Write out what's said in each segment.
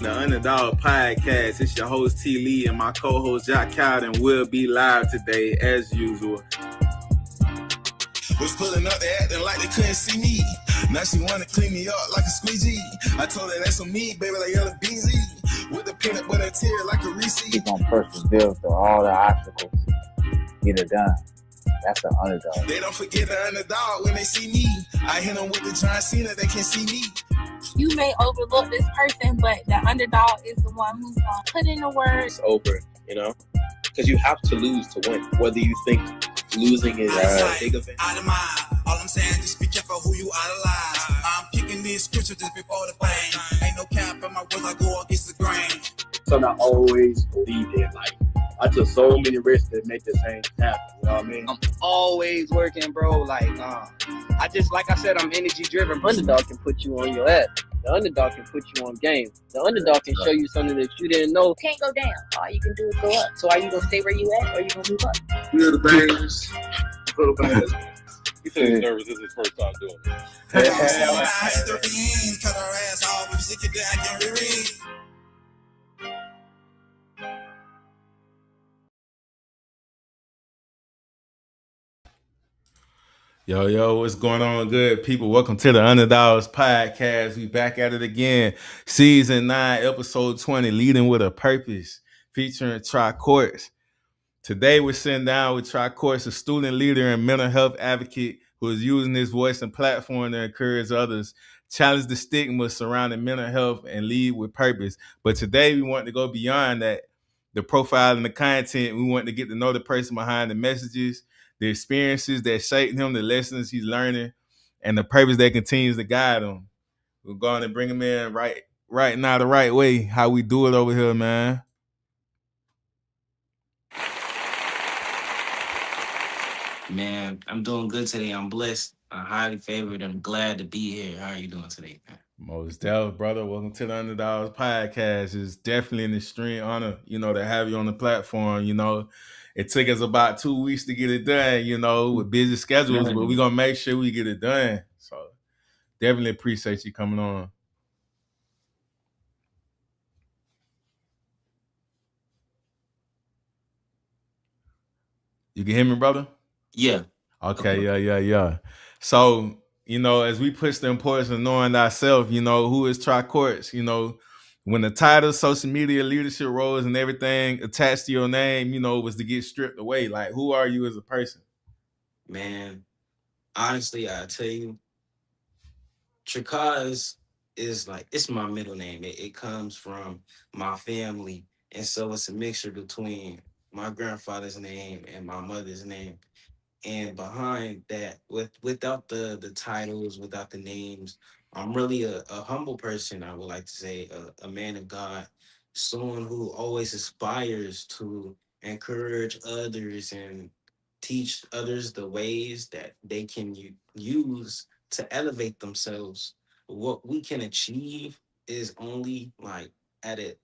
The Underdog Podcast. It's your host T. Lee and my co-host Jack Cowden will be live today as usual. Was pulling up, they acting like they couldn't see me. Now she wanna clean me up like a squeegee. I told her that's on me, baby, like Yellow BZ. With the peanut butter tear like a Reese. He's gonna persevere through all the obstacles, get it done. That's the underdog. They don't forget the underdog when they see me. I hit them with the John Cena, they can't see me. You may overlook this person, but the underdog is the one who's gonna put in the work. It's over, you know, because you have to lose to win. Whether you think losing is a big event. Out of mind. All I'm saying, just be careful who you idolize. I'm picking these scriptures just before the fame. Ain't no cap in my words, I go against the grain. So I always believed in, like, I took so many risks to make this thing happen. You know what I mean? I'm always working, bro. Like I said, I'm energy driven. Underdog can put you on your ass. The underdog can put you on game. The underdog can show you something that you didn't know. Can't go down. All you can do is go up. So are you gonna stay where you at, or are you gonna move up? Feel the bangers. Feel the bangers. He said he's nervous. This is his first time doing it. Cut her ass off, if she could die, I can reread. Yo, what's going on, good people? Welcome to the Underdogs Podcast. We back at it again. Season 9, episode 20, Leading with a Purpose, featuring Tricortz. Today, we're sitting down with Tricortz, a student leader and mental health advocate who is using his voice and platform to encourage others, challenge the stigma surrounding mental health, and lead with purpose. But today, we want to go beyond that, the profile and the content. We want to get to know the person behind the messages, the experiences that shaped him, the lessons he's learning, and the purpose that continues to guide him. We're going to bring him in right now the right way, how we do it over here, man. Man, I'm doing good today. I'm blessed. I'm highly favored. I'm glad to be here. How are you doing today, man? Most definitely, brother. Welcome to the Underdogs Podcast. It's definitely an extreme honor, to have you on the platform. It took us about 2 weeks to get it done, with busy schedules, but we're going to make sure we get it done. So definitely appreciate you coming on. You can hear me, brother? Yeah. Okay, yeah. So, as we push the importance of knowing ourselves, who is Tricortz, when the title, social media, leadership roles, and everything attached to your name, was to get stripped away. Like, who are you as a person? Man, honestly, I tell you, Tricortz is it's my middle name. It comes from my family. And so it's a mixture between my grandfather's name and my mother's name. And behind that, without the titles, without the names, I'm really a humble person. I would like to say a man of God, someone who always aspires to encourage others and teach others the ways that they can use to elevate themselves. What we can achieve is only at a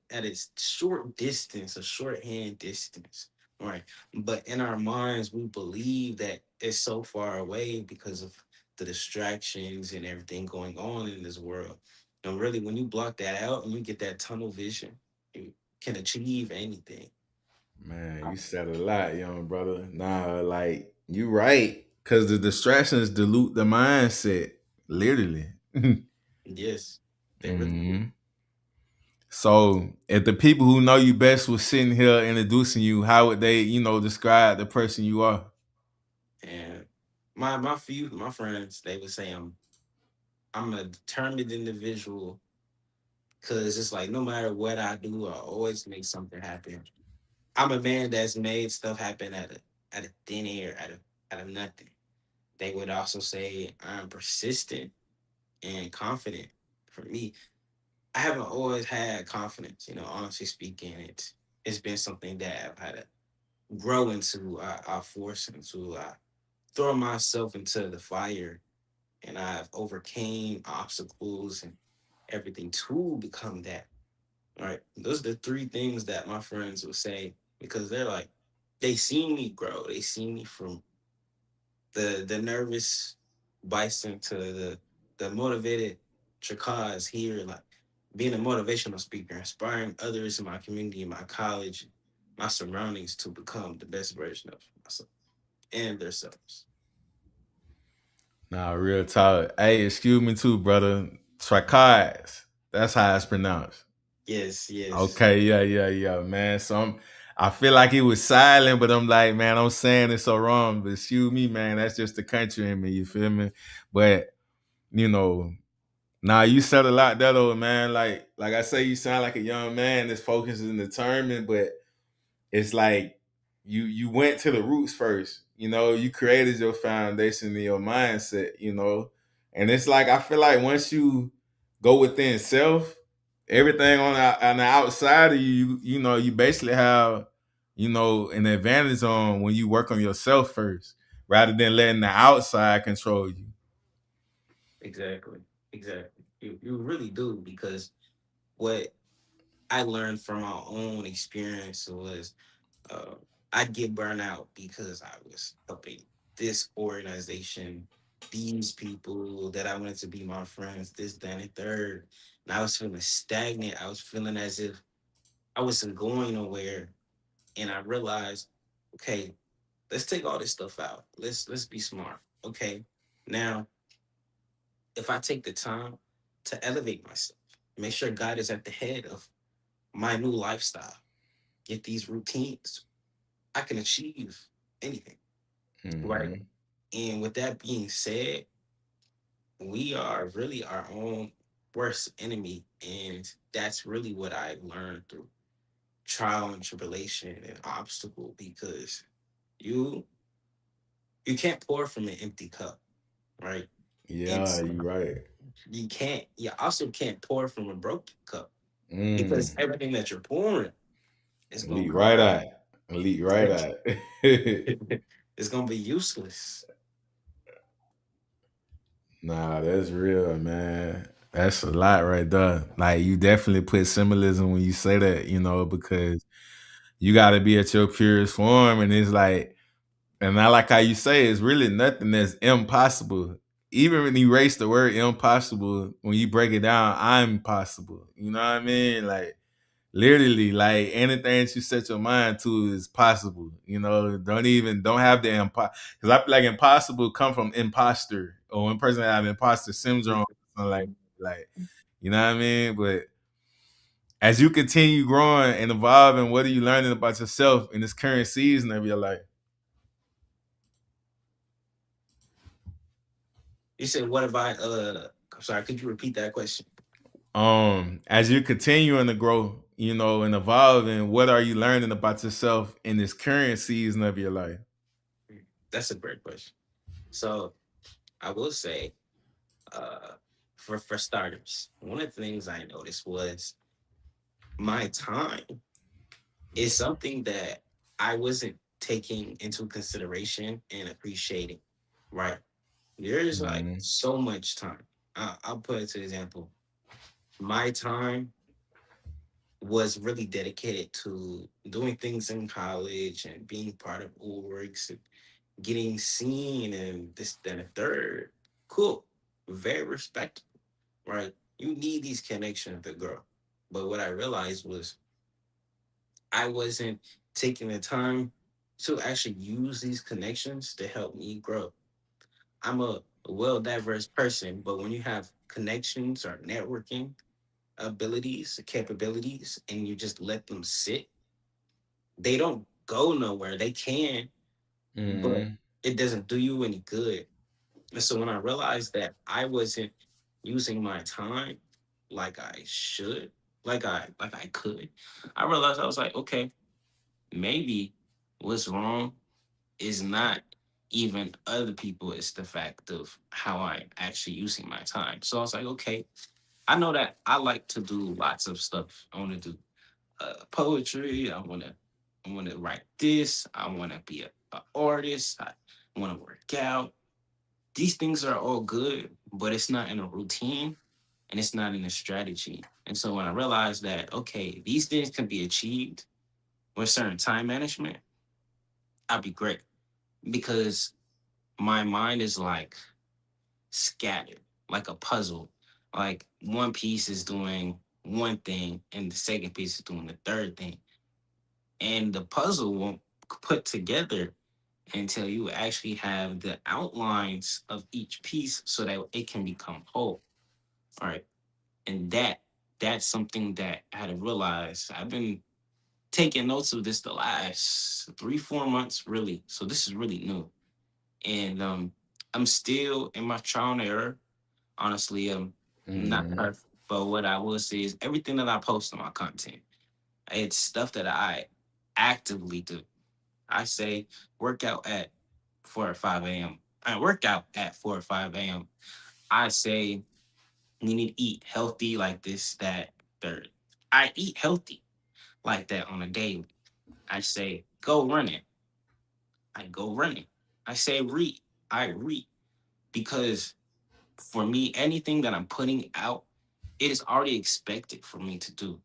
short distance, a shorthand distance, right? But in our minds, we believe that it's so far away because of the distractions and everything going on in this world. And really, when you block that out and you get that tunnel vision, you can achieve anything. Man, you said a lot, young brother. Nah, you right. Because the distractions dilute the mindset, literally. Yes, they really do. So, if the people who know you best were sitting here introducing you, how would they, describe the person you are? And my friends, they would say I'm a determined individual because it's like no matter what I do, I always make something happen. I'm a man that's made stuff happen at a thin air, out of nothing. They would also say I'm persistent and confident. For me, I haven't always had confidence. Honestly speaking, it's been something that I've had to grow into. I force into. I throw myself into the fire, and I've overcame obstacles and everything to become that. All right, those are the three things that my friends would say because they're like, they see me grow. They see me from the nervous bison to the motivated Tricortz here. Like being a motivational speaker, inspiring others in my community, in my college, my surroundings to become the best version of myself and themselves. Nah, real talk. Hey, excuse me too, brother. Tricortz. That's how it's pronounced. Yes, yes. Okay, yeah, man. I feel like he was silent, but I'm like, man, I'm saying it so wrong. But excuse me, man. That's just the country in me. You feel me? But you know, nah, you said a lot there, though, man. Like I say, you sound like a young man that's focused and determined, but it's like you went to the roots first. You created your foundation in your mindset. And it's like I feel like once you go within self, everything on the outside of you basically have an advantage on when you work on yourself first, rather than letting the outside control you. Exactly. Exactly. You really do, because what I learned from my own experience was, uh, I'd get burned out because I was helping this organization, these people that I wanted to be my friends, this, that, and the third. And I was feeling stagnant. I was feeling as if I wasn't going nowhere. And I realized, okay, let's take all this stuff out. Let's be smart. Okay. Now, if I take the time to elevate myself, make sure God is at the head of my new lifestyle, get these routines, I can achieve anything. Right. Hmm. And with that being said, we are really our own worst enemy. And that's really what I learned through trial and tribulation and obstacle, because you you can't pour from an empty cup, right? And Yeah, you right. you also can't pour from a broken cup, because Mm. everything that you're pouring is gonna Lead come right out. out. Lead right out. It's gonna be useless. Nah, that's real, man. That's a lot right there. Like you definitely put symbolism when you say that, because you got to be at your purest form, and it's like, and I like how you say it's really nothing that's impossible. Even when you erase the word impossible, when you break it down, I'm possible. You know what I mean? Like literally, like anything that you set your mind to is possible. Don't have the because I feel like impossible come from imposter, or one person that have imposter syndrome, or something like you know what I mean. But as you continue growing and evolving, what are you learning about yourself in this current season of your life? You said, what have I I'm sorry, could you repeat that question? As you're continuing to grow, and evolving, what are you learning about yourself in this current season of your life? That's a great question. So I will say, uh, for starters, one of the things I noticed was my time is something that I wasn't taking into consideration and appreciating. Right, there's like Mm-hmm. so much time. I'll put it to example. My time was really dedicated to doing things in college and being part of orgs and getting seen and this, then a third. Cool. Very respectable, right? You need these connections to grow. But what I realized was I wasn't taking the time to actually use these connections to help me grow. I'm a well diverse person, but when you have connections or networking abilities, capabilities, and you just let them sit, they don't go nowhere. They can, but Mm-hmm. it doesn't do you any good. And so when I realized that I wasn't using my time like I should, like I could, I realized I was like, okay, maybe what's wrong is not even other people, it's the fact of how I actually using my time. So I was like, okay, I know that I like to do lots of stuff. I want to do poetry. I want to write this. I want to be a artist. I want to work out. These things are all good, but it's not in a routine and it's not in a strategy. And so when I realized that, okay, these things can be achieved with certain time management, I'd be great, because my mind is like scattered, like a puzzle. Like one piece is doing one thing, and the second piece is doing the third thing, and the puzzle won't put together until you actually have the outlines of each piece so that it can become whole. All right. And that's something that I had to realize. I've been taking notes of this the last 3, 4 months, really. So this is really new. And I'm still in my trial and error. Honestly, not Mhm. perfect. But what I will say is everything that I post on my content, it's stuff that I actively do. I say workout at 4 or 5 a.m. I work out at 4 or 5 a.m. I say you need to eat healthy like this, that, third. I eat healthy like that on a daily. I say go running. I go running. I say read. I read because for me, anything that I'm putting out, it is already expected for me to do,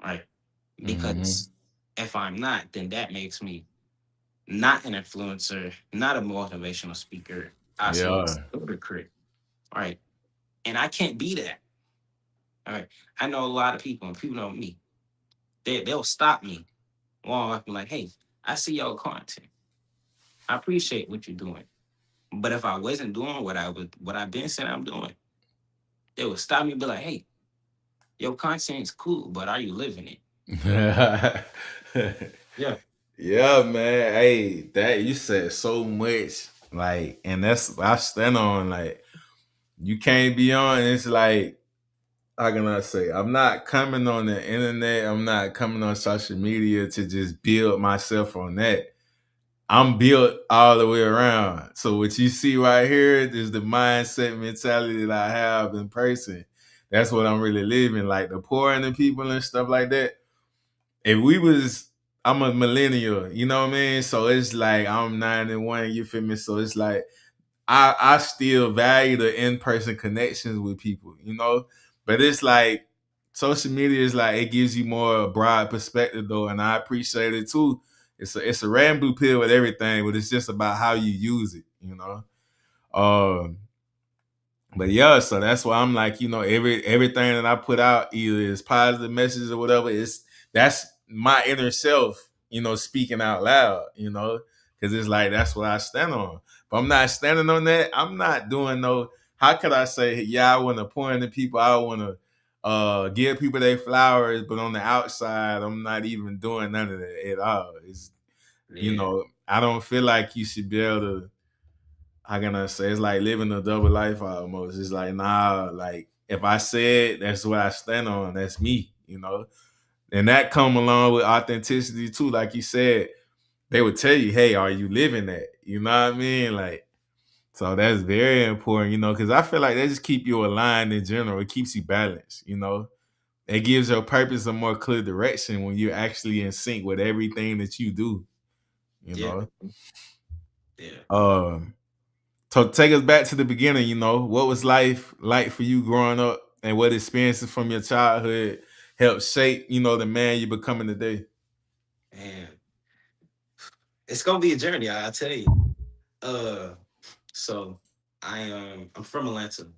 right? Mhm. Because if I'm not, then that makes me not an influencer, not a motivational speaker. I say it's Yeah. hypocrite, right? And I can't be that. All right. I know a lot of people, and people know me. They'll stop me while I'm like, hey, I see your content. I appreciate what you're doing. But if I wasn't doing what I've been saying I'm doing, they would stop me and be like, hey, your content is cool, but are you living it? Yeah. Yeah, man. Hey, that you said so much. Like, and that's I stand on. Like, you can't be on. It's like, how can I say? I'm not coming on the internet. I'm not coming on social media to just build myself on that. I'm built all the way around. So what you see right here is the mindset mentality that I have in person. That's what I'm really living. Like the poor and the people and stuff like that. If we was, I'm a millennial, you know what I mean? So it's like I'm 91, you feel me? So it's like I still value the in-person connections with people, you know? But it's like social media is like it gives you more broad perspective though, and I appreciate it too. It's a rainbow pill with everything, but it's just about how you use it, you know. Um, but yeah, so that's why I'm like, everything that I put out, either is positive messages or whatever, that's my inner self, speaking out loud, because it's like that's what I stand on. If I'm not standing on that, I'm not doing no. How could I say, yeah, I want to point to people, I want to give people their flowers, but on the outside, I'm not even doing none of that at all. Yeah. I don't feel like you should be able to, how can I say, it's like living a double life almost. It's like, nah, like if I said that's what I stand on, that's me. And that come along with authenticity too. Like you said, they would tell you, hey, are you living that? You know what I mean? Like, so that's very important, because I feel like they just keep you aligned in general. It keeps you balanced. It gives your purpose a more clear direction when you're actually in sync with everything that you do, you Yeah. know. Yeah. Um So take us back to the beginning. What was life like for you growing up, and what experiences from your childhood helped shape, the man you're becoming today? And it's gonna be a journey, I'll tell you. Uh so I'm from Atlanta.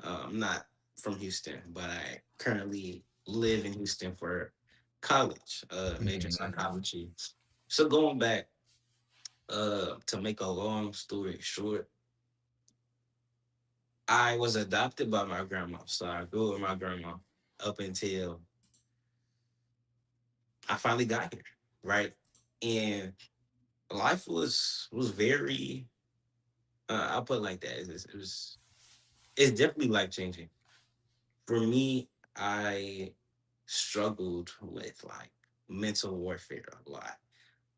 I'm not from Houston, but I currently live in Houston for college, major in Mhm. psychology. So going back, to make a long story short, I was adopted by my grandma. So I grew up with my grandma up until I finally got here, right? And life was very, I'll put it like that. It's definitely life changing. For me, I struggled with like mental warfare a lot.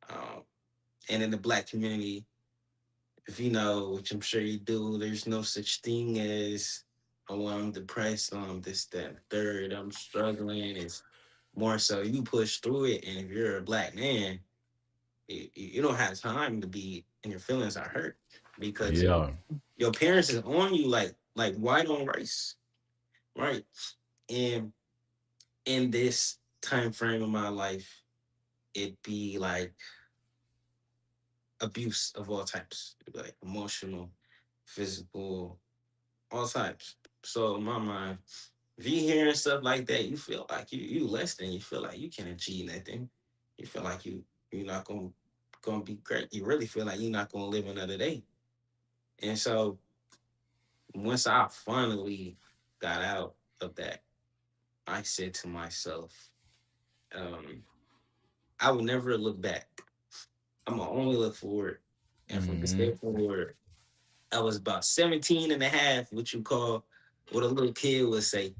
Um, and in the black community, if you know, which I'm sure you do, there's no such thing as, oh, I'm depressed, this, that, third, I'm struggling. It's more so you push through it. And if you're a black man, you don't have time to be, and your feelings are hurt because Yeah. your parents is on you like white on rice, right? And in this time frame of my life, it'd be like abuse of all types, it'd be like emotional, physical, all types. So in my mind, If you hearing stuff like that, you feel like you less than. You feel like you can't achieve nothing. You feel like you're not gonna be great. You really feel like you're not gonna live another day. And so once I finally got out of that, I said to myself, um, I will never look back. I'm gonna only look forward. And from this day Mm-hmm. forward, I was about 17 and a half, what you call what a little kid would say.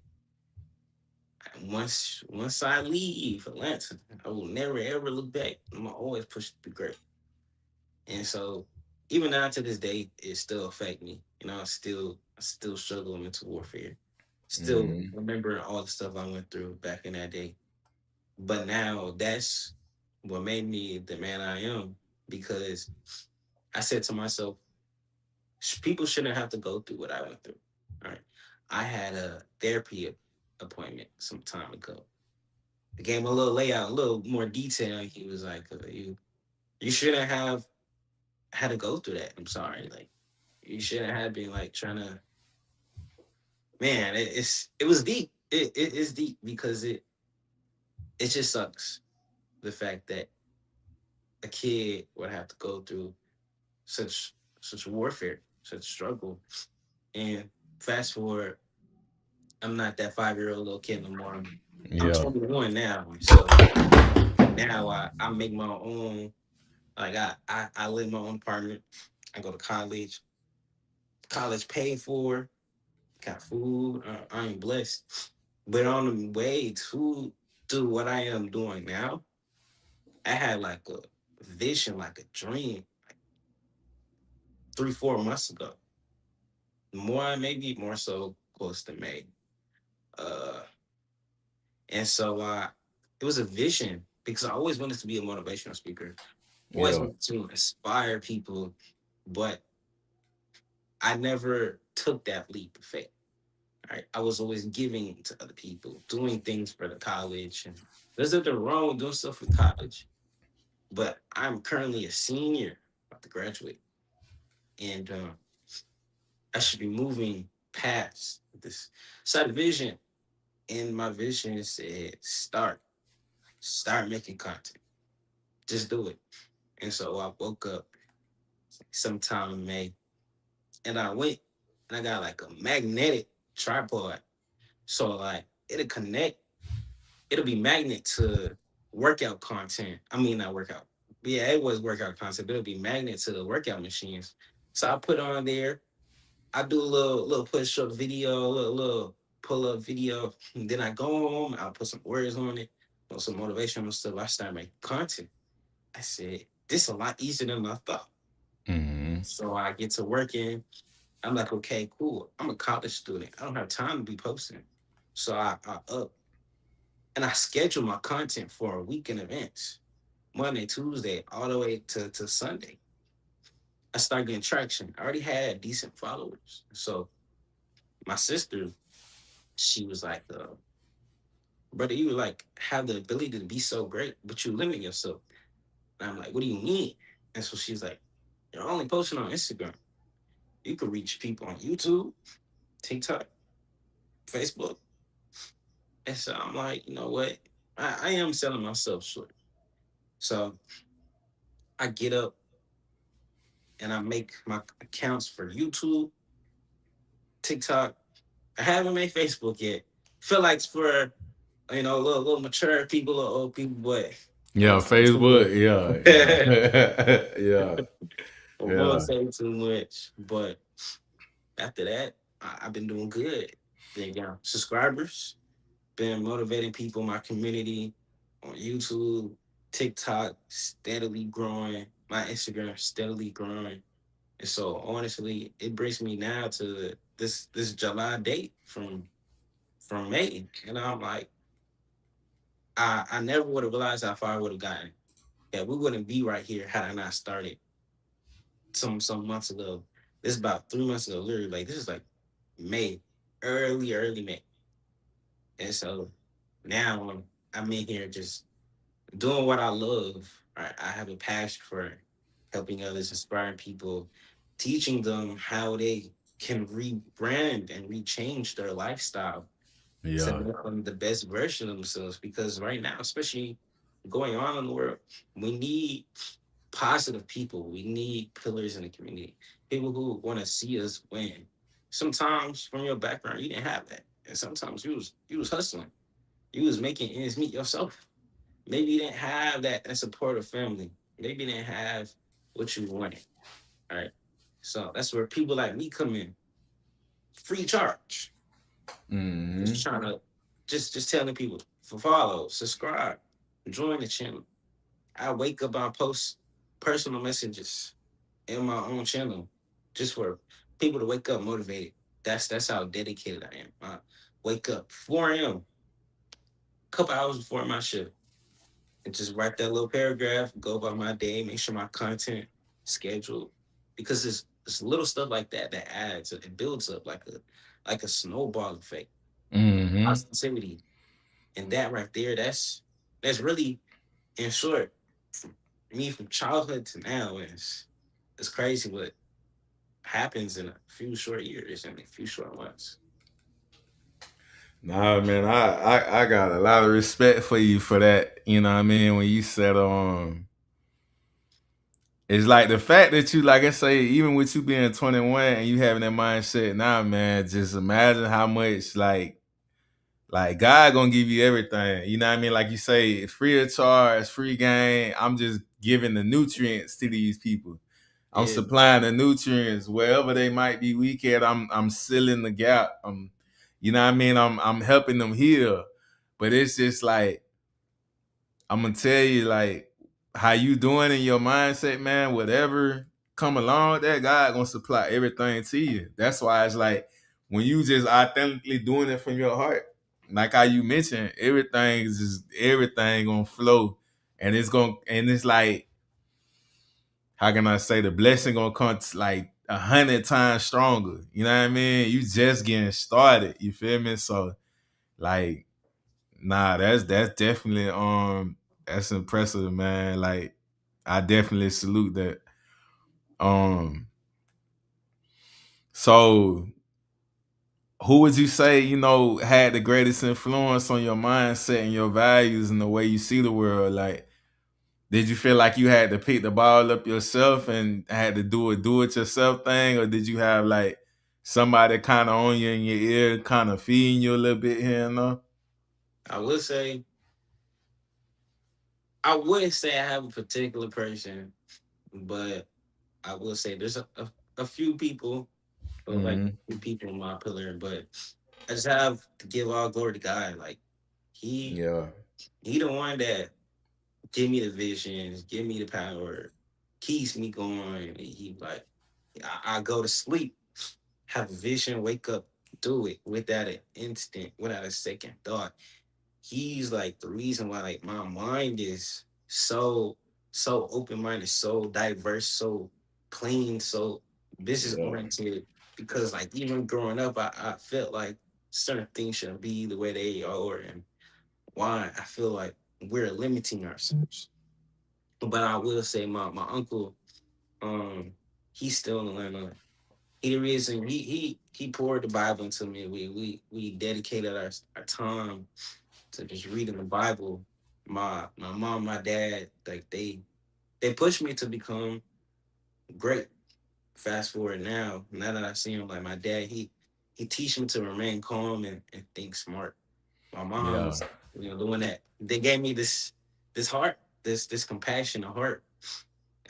Once I leave Atlanta, I will never ever look back. I'm gonna always push to be great. And so even now to this day, it still affect me. I still struggle with mental warfare. Still Mm-hmm. remember all the stuff I went through back in that day. But now that's what made me the man I am because I said to myself, people shouldn't have to go through what I went through. All right. I had a therapy appointment some time ago. I gave him a little layout, a little more detail. He was like, you shouldn't have had to go through that. I'm sorry. Like, you shouldn't have been like trying to, man, it was deep. It is deep because it just sucks the fact that a kid would have to go through such warfare, such struggle. And fast forward, I'm not that 5-year-old little kid no more. I'm Yeah. 21 now. So now I make my own, like I live in my own apartment. I go to college paid for, got food. I'm blessed. But on the way to do what I am doing now, I had like a vision, like a dream, 3, 4 months ago. More, maybe more so close to May. Uh, and so it was a vision because I always wanted to be a motivational speaker. Always Yeah. wanted to inspire people, but I never took that leap of faith. Right? I was always giving to other people, doing things for the college, and there's nothing wrong with doing stuff with college. But I'm currently a senior, about to graduate, and I should be moving past this. So the vision, and my vision said, start making content, just do it. And so I woke up sometime in May, and I went and I got like a magnetic tripod, so like it'll connect, it'll be magnet to workout content. I mean, not workout. But yeah, it was workout content, but it'll be magnet to the workout machines. So I put on there. I do a little push up video, little pull up video. And then I go home. I'll put some words on it, some motivational stuff. I start making content. I said, this is a lot easier than I thought. Mm-hmm. So I get to working. I'm like, okay, cool. I'm a college student. I don't have time to be posting. So I up and I schedule my content for a week in advance. Monday, Tuesday, all the way to Sunday. I started getting traction. I already had decent followers. So my sister, she was like, brother, you like have the ability to be so great, but you limit yourself. And I'm like, what do you mean? And so she's like, you're only posting on Instagram. You could reach people on YouTube, TikTok, Facebook. And so I'm like, you know what? I am selling myself short. So I get up and I make my accounts for YouTube, TikTok. I haven't made Facebook yet. Feel like it's for little mature people or old people, but I Yeah. won't say too Facebook. much. Yeah. Yeah. yeah. I won't Yeah. say too much. But after that, I've been doing good. Been getting subscribers, been motivating people in my community on YouTube, TikTok, steadily growing. My Instagram steadily growing. And so honestly, it brings me now to this July date from May. And I'm like, I never would have realized how far I would have gotten. Yeah, we wouldn't be right here had I not started some months ago. This is about 3 months ago, literally. Like this is like May, early May. And so now I'm in here just doing what I love. Right? I have a passion for helping others, inspiring people, teaching them how they can rebrand and rechange their lifestyle to Yeah. become the best version of themselves. Because right now, especially going on in the world, we need positive people. We need pillars in the community. People who want to see us win. Sometimes from your background, you didn't have that. And sometimes you was hustling. You was making ends meet yourself. Maybe you didn't have that supportive family. Maybe you didn't have what you wanted. All right. So that's where people like me come in. Free charge. Mm-hmm. Just trying to just telling people for follow, subscribe, join the channel. I wake up, I post personal messages in my own channel just for people to wake up motivated. That's how dedicated I am. I wake up 4 a.m., couple hours before my shift, and just write that little paragraph, go about my day, make sure my content scheduled. Because it's little stuff like that that adds, it builds up like a snowball effect. Mm-hmm. Positivity. And that right there, that's really in short, from me from childhood to now is it's crazy what happens in a few short years and a few short months. Nah, man, I got a lot of respect for you for that. You know what I mean? When you said it's like the fact that you, like I say, even with you being 21 and you having that mindset now, man, just imagine how much like God gonna give you everything. You know what I mean? Like you say, it's free of charge, free game. I'm just giving the nutrients to these people. I'm Yeah, supplying the nutrients wherever they might be weak at. I'm sealing the gap. You know what I mean? I'm helping them heal. But it's just like I'm gonna tell you, like how you doing in your mindset, man. Whatever come along with that, God gonna supply everything to you. That's why it's like when you just authentically doing it from your heart, like how you mentioned, everything gonna flow, and it's like how can I say the blessing gonna come like 100 times stronger. You know what I mean? You just getting started. You feel me? So like, nah, that's definitely that's impressive, man. Like, I definitely salute that. Um, so who would you say, had the greatest influence on your mindset and your values and the way you see the world? Like, did you feel like you had to pick the ball up yourself and had to do it yourself thing, or did you have like somebody kind of on you in your ear, kind of feeding you a little bit here and there? I would say I wouldn't say I have a particular person, but I will say there's a few people, or like Mm-hmm. few people in my pillar, but I just have to give all glory to God. Like he Yeah. he the one that give me the visions, give me the power, keeps me going. He like I go to sleep, have a vision, wake up, do it without an instant, without a second thought. He's like the reason why like my mind is so open minded, so diverse, so clean, so business Yeah. oriented. Because like even growing up, I felt like certain things shouldn't be the way they are, and why I feel like we're limiting ourselves. But I will say my uncle, um, he's still in Atlanta. He the reason he poured the Bible into me. We dedicated our time to just reading the Bible. My mom, my dad, like they pushed me to become great. Fast forward now that I see him, like my dad, he teach me to remain calm and think smart. My mom Yeah. is, the one that they gave me this heart, this compassion, a heart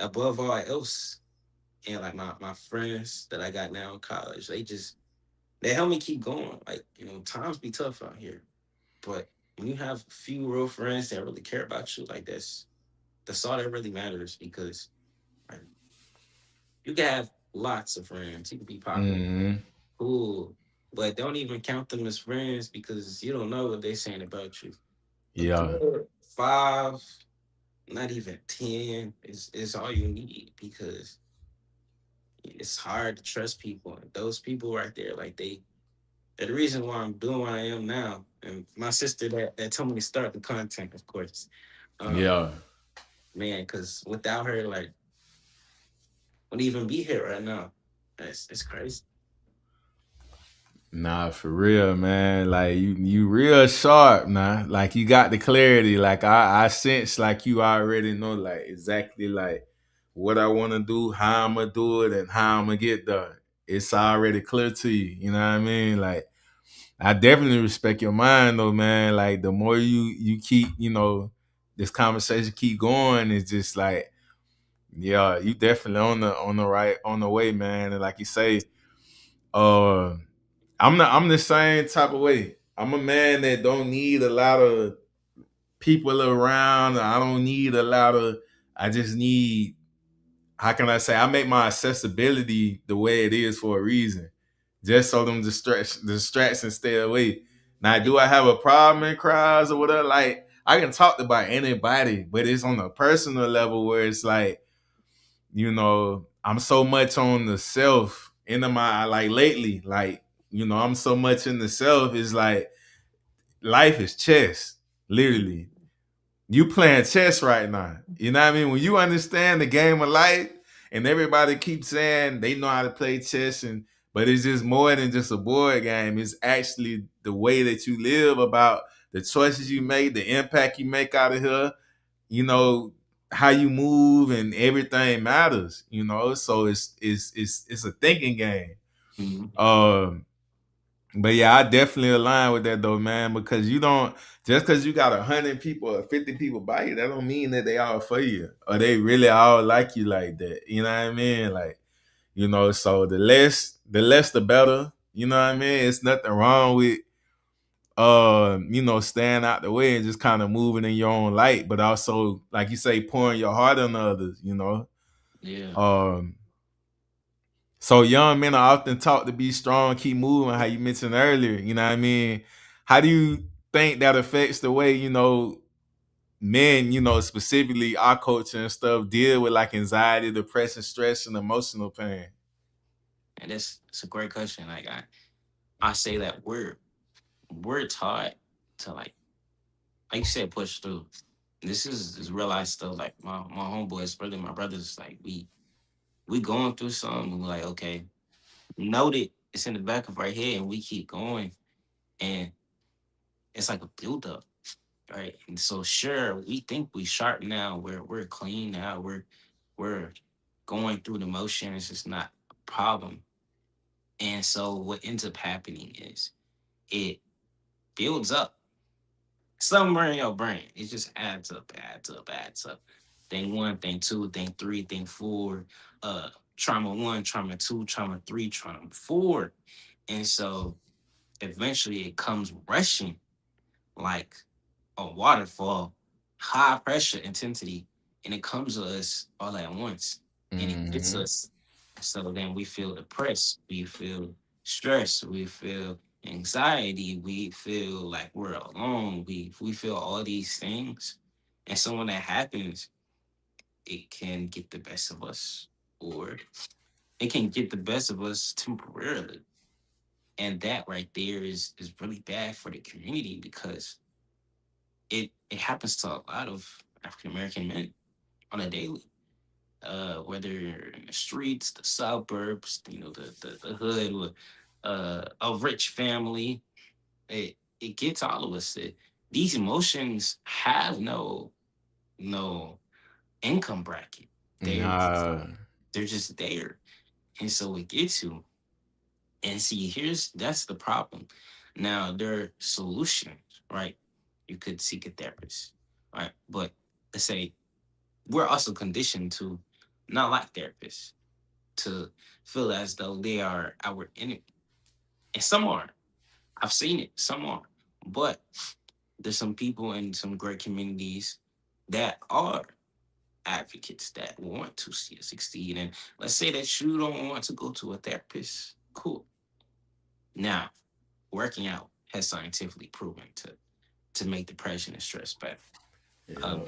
above all else. And like my friends that I got now in college, they help me keep going. Like, times be tough out here. But when you have a few real friends that really care about you, like that's all that really matters because like, you can have lots of friends. You can be popular, Mm-hmm. cool, but don't even count them as friends because you don't know what they're saying about you. A Yeah. good five, not even 10 is all you need because it's hard to trust people. And those people right there, like they're the reason why I'm doing what I am now. And my sister that told me to start the content, of course. Um, Yeah. Man, because without her, like, wouldn't even be here right now. It's crazy. Nah, for real, man. Like you real sharp, nah. Like you got the clarity. Like I sense like you already know like exactly like what I want to do, how I'm gonna do it, and how I'm gonna get done. It's already clear to you. You know what I mean? Like I definitely respect your mind though, man. Like the more you keep, this conversation keep going, it's just like, yeah, you definitely on the way, man. And like you say, uh I'm the same type of way. I'm a man that don't need a lot of people around. I don't need a lot of. I just need. How can I say? I make my accessibility the way it is for a reason, just so them distractions stay away. Now, do I have a problem in crowds or whatever? Like I can talk about anybody, but it's on a personal level where it's like, I'm so much on the self into my like lately, like, I'm so much in the self. It's like life is chess, literally. You playing chess right now. You know what I mean? When you understand the game of life, and everybody keeps saying they know how to play chess, but it's just more than just a board game. It's actually the way that you live, about the choices you make, the impact you make out of here, you know, how you move, and everything matters, So it's a thinking game. Mhm. Um but yeah, I definitely align with that though, man, because you don't, just because you got 100 people or 50 people by you, that don't mean that they all for you or they really all like you like that. You know what I mean? Like, so the less the better. You know what I mean? It's nothing wrong with staying out the way and just kind of moving in your own light, but also, like you say, pouring your heart on others. Yeah. Um So young men are often taught to be strong, keep moving, how you mentioned earlier. You know what I mean? How do you think that affects the way, men, specifically our culture and stuff, deal with like anxiety, depression, stress, and emotional pain? And that's a great question. Like I say that we're taught to like you said, push through. This is real life stuff. Like my homeboys, brother, my brothers, like we going through something. We're like, okay, note it. It's in the back of our head, and we keep going, and it's like a build up, right? And so, sure, we think we sharp now. We're clean now. We're going through the motions. It's not a problem. And so, what ends up happening is it builds up somewhere in your brain. It just adds up, adds up, adds up. Thing one, thing two, thing three, thing four. Trauma one, trauma two, trauma three, trauma four, and so eventually it comes rushing like a waterfall, high pressure intensity, and it comes to us all at once, and it hits Hmm. us. So then we feel depressed, we feel stress, we feel anxiety, we feel like we're alone, we feel all these things, and so when that happens, it can get the best of us, or it can get the best of us temporarily, and that right there is really bad for the community because it happens to a lot of African American men on a daily. Whether in the streets, the suburbs, the hood with a rich family, it gets all of us. These emotions have no income bracket. They're Nah. they're just there, and so it gets you. And see, that's the problem. Now there are solutions, right? You could seek a therapist, right? But let's say we're also conditioned to not like therapists, to feel as though they are our enemy. And some are. I've seen it. Some are. But there's some people in some great communities that are advocates that want to see us succeed. And let's say that you don't want to go to a therapist. Cool. Now, working out has scientifically proven to make depression and stress better. Yeah. Um,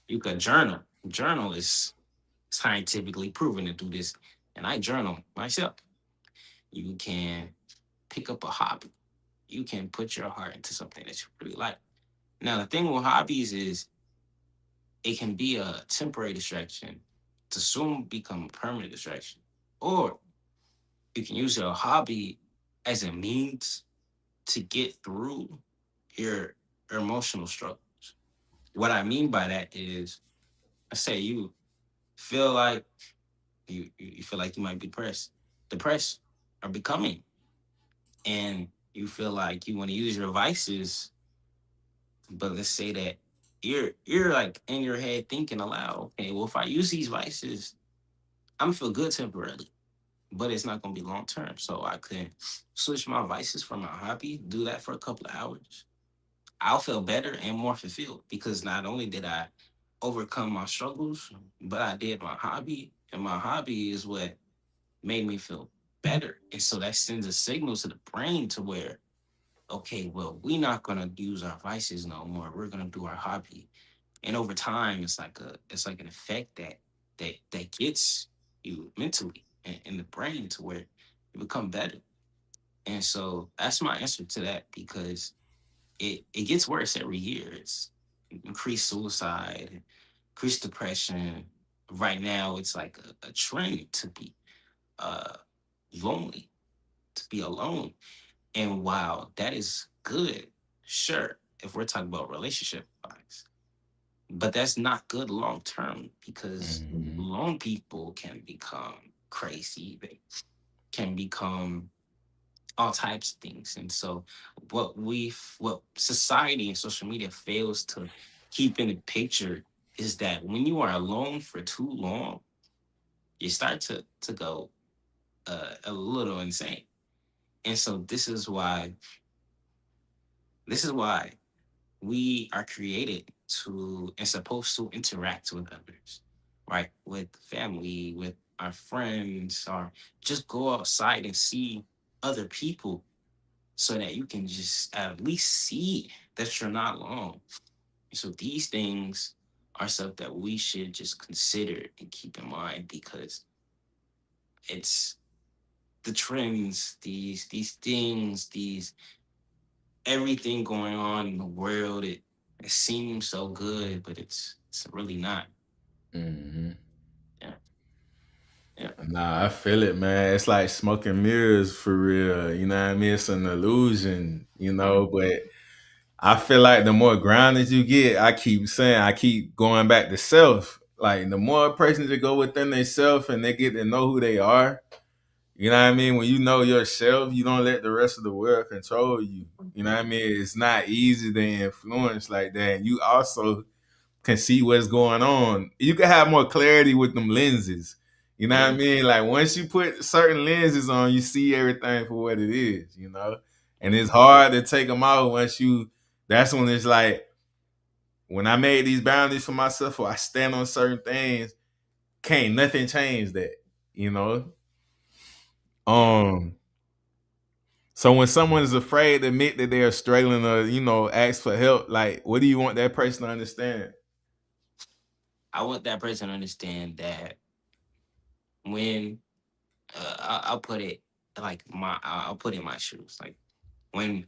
you can journal. Journal is scientifically proven to do this, and I journal myself. You can pick up a hobby. You can put your heart into something that you really like. Now, the thing with hobbies is it can be a temporary distraction to soon become a permanent distraction, or you can use your hobby as a means to get through your emotional struggles. What I mean by that is, I say you feel like you feel like you might be depressed or becoming, and you feel like you want to use your vices, but let's say that you're like in your head thinking aloud, okay, well, if I use these vices, I'm gonna feel good temporarily, but it's not gonna be long term. So I could switch my vices for my hobby, do that for a couple of hours. I'll feel better and more fulfilled because not only did I overcome my struggles, but I did my hobby, and my hobby is what made me feel better. And so that sends a signal to the brain to where, okay, well, we're not gonna use our vices no more. We're gonna do our hobby. And over time, it's like an effect that gets you mentally and in the brain to where you become better. And so that's my answer to that because it gets worse every year. It's increased suicide, increased depression. Right now, it's like a trend to be uh lonely, to be alone. And while that is good, sure, if we're talking about relationship wise, but that's not good long term because Mm-hmm. lone people can become crazy. They can become all types of things. And so what society and social media fails to keep in the picture is that when you are alone for too long, you start to go a little insane. And so this is why we are created to and supposed to interact with others, right? With family, with our friends, or just go outside and see other people so that you can just at least see that you're not alone. So these things are stuff that we should just consider and keep in mind because it's the trends, these things, these everything going on in the world. It seems so good, but it's really not. Mm-hmm. Yeah, yeah. Nah, I feel it, man. It's like smoke and mirrors for real. You know what I mean? It's an illusion, but I feel like the more grounded you get, I keep going back to self. Like the more persons that go within themselves and they get to know who they are, you know what I mean? When you know yourself, you don't let the rest of the world control you. You know what I mean? It's not easy to influence like that. And you also can see what's going on. You can have more clarity with them lenses. You know what I Yeah. mean? Like once you put certain lenses on, you see everything for what it is. And it's hard to take them out that's when it's like, when I made these boundaries for myself or I stand on certain things, can't nothing change that, you know? Yeah. Um, so when someone is afraid to admit that they're struggling or, ask for help, like what do you want that person to understand? I want that person to understand that when I'll put it like I'll put it in my shoes. Like when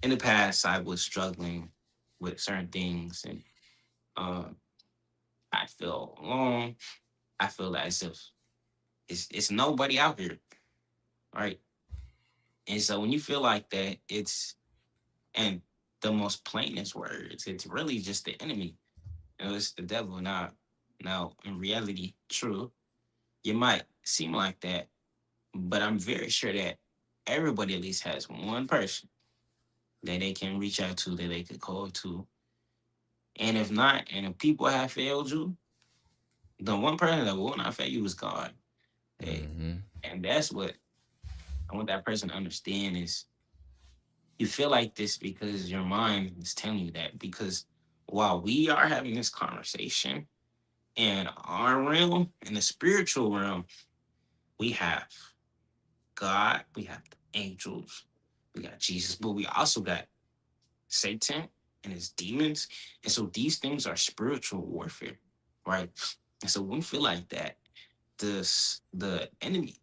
in the past I was struggling with certain things and um I feel alone. I feel as if it's nobody out here, right? And so when you feel like that, and the most plainest words, it's really just the enemy. It's the devil. Now, in reality, true, you might seem like that, but I'm very sure that everybody at least has one person that they can reach out to, that they could call to. And if not, and if people have failed you, the one person that will not fail you is God. Hey, Mm-hmm. and that's what I want that person to understand is you feel like this because your mind is telling you that. Because while we are having this conversation in our realm, in the spiritual realm, we have God, we have the angels, we got Jesus, but we also got Satan and his demons. And so these things are spiritual warfare, right? And so when we feel like that, the enemy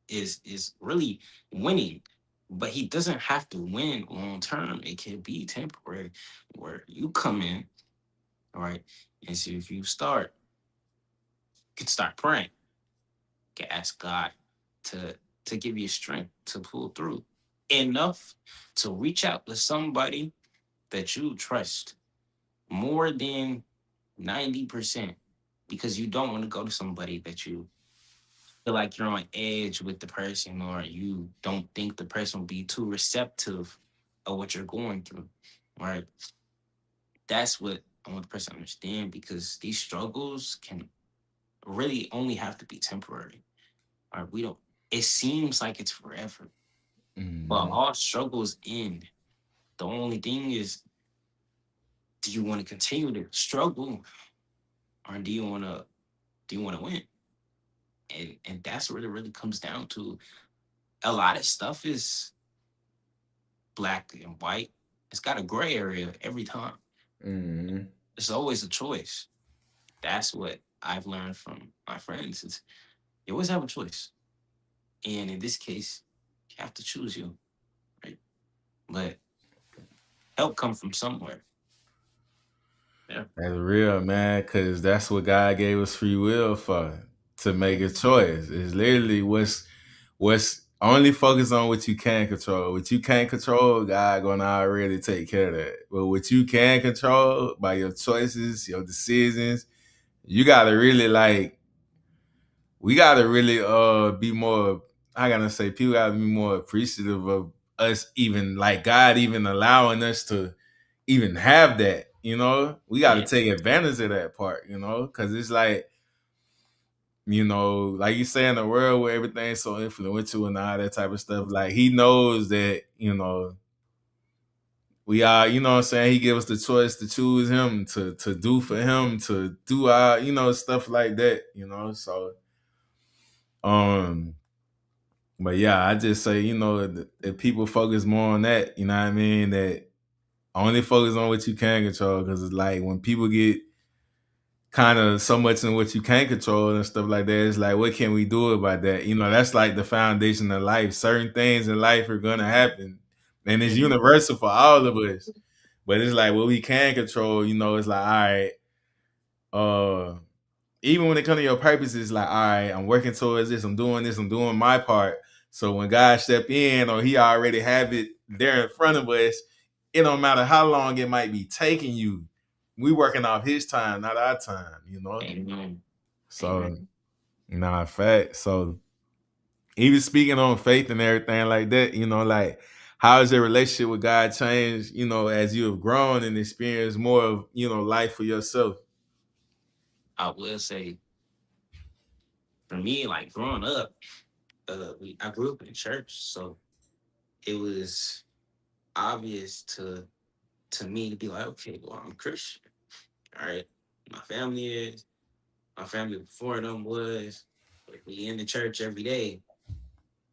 is really winning, but he doesn't have to win long term. It can be temporary, where you come in, all right, and so if you can start praying, you can ask God to to give you strength to pull through. enough to reach out to somebody that you trust more than 90%, because you don't want to go to somebody that you feel like you're on edge with the person, or you don't think the person will be too receptive of what you're going through. Right? That's what I want the person to understand, because these struggles can really only have to be temporary. All right, we don't. It seems like it's forever, but Mm-hmm. all struggles end. The only thing is, do you want to continue to struggle, or do you want to win? And that's what it really comes down to. A lot of stuff is black and white. It's got a gray area every time. Mm-hmm. It's always a choice. That's what I've learned from my friends. It's you always have a choice, and in this case, you have to choose you, right? But help come from somewhere. Yeah. That's real, man, because that's what God gave us free will for, to make a choice. It's literally what's only focus on what you can control. What you can't control, God gonna already take care of that. But what you can control by your choices, your decisions, you gotta really like we gotta really be more, I gotta say, people gotta be more appreciative of us, even like God even allowing us to even have that, we got to Yeah. take advantage of that part, because it's like, like you say, in a world where everything's so influential and all that type of stuff, like he knows that, we are, what I'm saying, he gives us the choice to choose him, to do for him, to do our, stuff like that, so, um, but yeah, I just say, if people focus more on that, you know what I mean, that only focus on what you can control, because it's like when people get kind of so much in what you can't control and stuff like that, it's like, what can we do about that? That's like the foundation of life. Certain things in life are gonna happen, and it's Mhm. universal for all of us. But it's like what we can control. It's like, all right, even when it comes to your purpose, it's like, all right, I'm working towards this. I'm doing this. I'm doing my part. So when God step in, or He already have it there in front of us, it don't matter how long it might be taking you. We working off His time, not our time. Amen. So, Amen. nah, fact. So, even speaking on faith and everything like that, like, how has your relationship with God changed, as you have grown and experienced more of, life for yourself? I will say, for me, like growing up, I grew up in church, so it was obvious to me to be like, okay, well, I'm Christian. All right. My family is. My family before them was. Like, we in the church every day.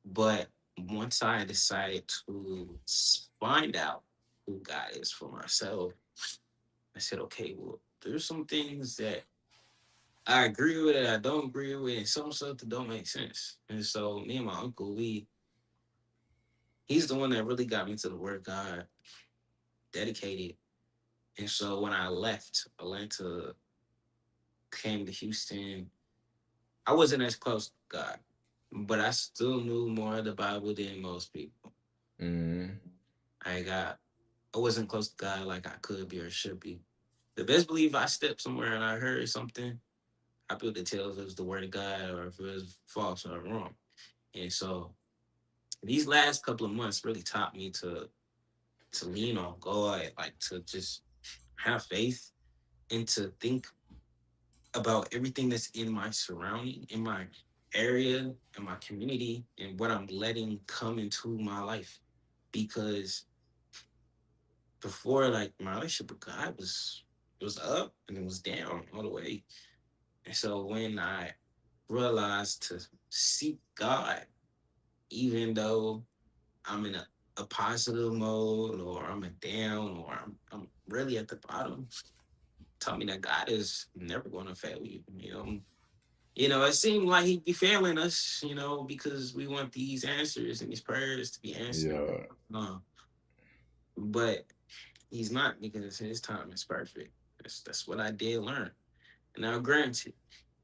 But once I decided to find out who God is for myself, I said, okay, well, there's some things that I agree with and I don't agree with, and some stuff that don't make sense. And so me and my uncle, he's the one that really got me to the word of God, dedicated. And so when I left Atlanta, came to Houston, I wasn't as close to God, but I still knew more of the Bible than most people. Mm-hmm. I wasn't close to God like I could be or should be. The best believe I stepped somewhere and I heard something, I be able to tell if it was the word of God or if it was false or wrong. And so these last couple of months really taught me to lean on God, like to just have faith and to think about everything that's in my surrounding, in my area, in my community, and what I'm letting come into my life. Because before, like, my relationship with God was, it was up and it was down all the way. And so when I realized to seek God, even though I'm in a positive mode, or I'm a down, or I'm really at the bottom, taught me that God is never going to fail you. It seemed like he'd be failing us, because we want these answers and these prayers to be answered. Yeah. Uh, but he's not, because his time is perfect. That's what I did learn. And now, granted,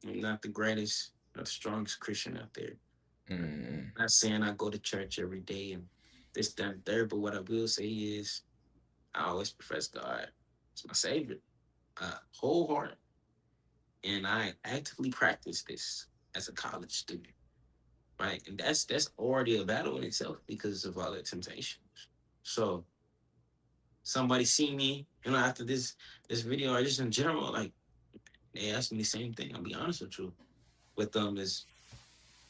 I'm not the greatest or the strongest Christian out there. Mm-hmm. I'm not saying I go to church every day and this, that, and third. But what I will say is, I always profess God as my savior, wholehearted, and I actively practice this as a college student, right? And that's already a battle in itself because of all the temptations. So somebody see me, after this video or just in general, like they ask me the same thing. I'll be honest with you. With them is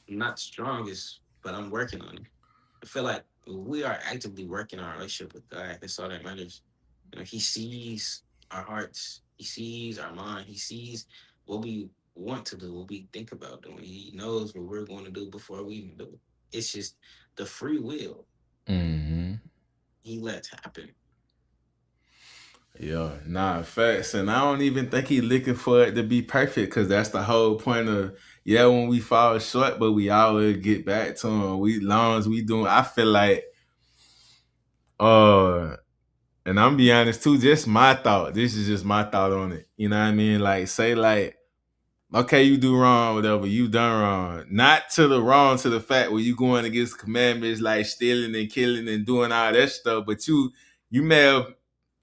not the strongest, but I'm working on it. I feel like we are actively working our relationship with God. That's all that matters. He sees our hearts. He sees our mind. He sees what we want to do, what we think about doing. He knows what we're going to do before we even do it. It's just the free will Mm-hmm. he lets happen. Yeah, nah, facts. And I don't even think he looking for it to be perfect, because that's the whole point of, yeah, when we fall short, but we always get back to him. Long as we doing, I feel like, and I'm be honest too, just my thought. This is just my thought on it. You know what I mean? Like, say like, okay, you do wrong, whatever, you done wrong. Not to the wrong, to the fact where you going against commandments like stealing and killing and doing all that stuff, but you may have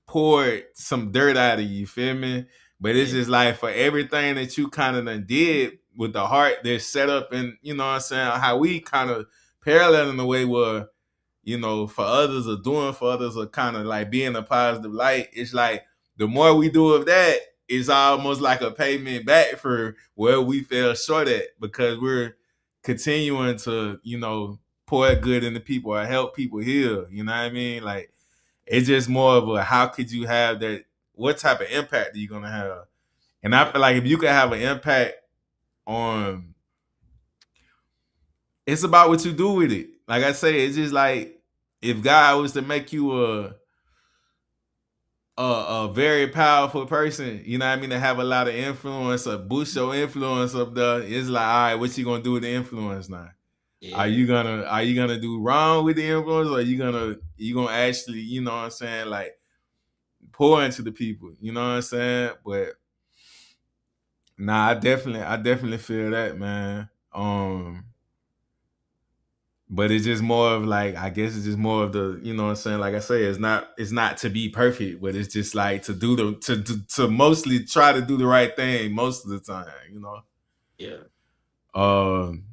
poured some dirt out of you, feel me? But it's Yeah, just like, for everything that you kind of done did with the heart that's set up, and you know what I'm saying, how we kind of parallel in the way where, for others or doing for others or kind of like being a positive light. It's like the more we do of that, it's almost like a payment back for where we fell short at, because we're continuing to, pour good into people or help people heal. You know what I mean? Like, it's just more of a, how could you have that? What type of impact are you gonna have? And I feel like if you could have an impact on, it's about what you do with it. Like I say, it's just like, if God was to make you a very powerful person, you know what I mean, to have a lot of influence or boost your influence up there, it's like, all right, what you gonna do with the influence now? Are yeah, you gonna do wrong with the influence, or you gonna actually, you know what I'm saying, like, pour into the people, you know what I'm saying? But nah, I definitely feel that, man. But it's just more of like, I guess it's just more of the, you know what I'm saying? Like I say, it's not to be perfect, but it's just like to do to mostly try to do the right thing most of the time. yeah, Um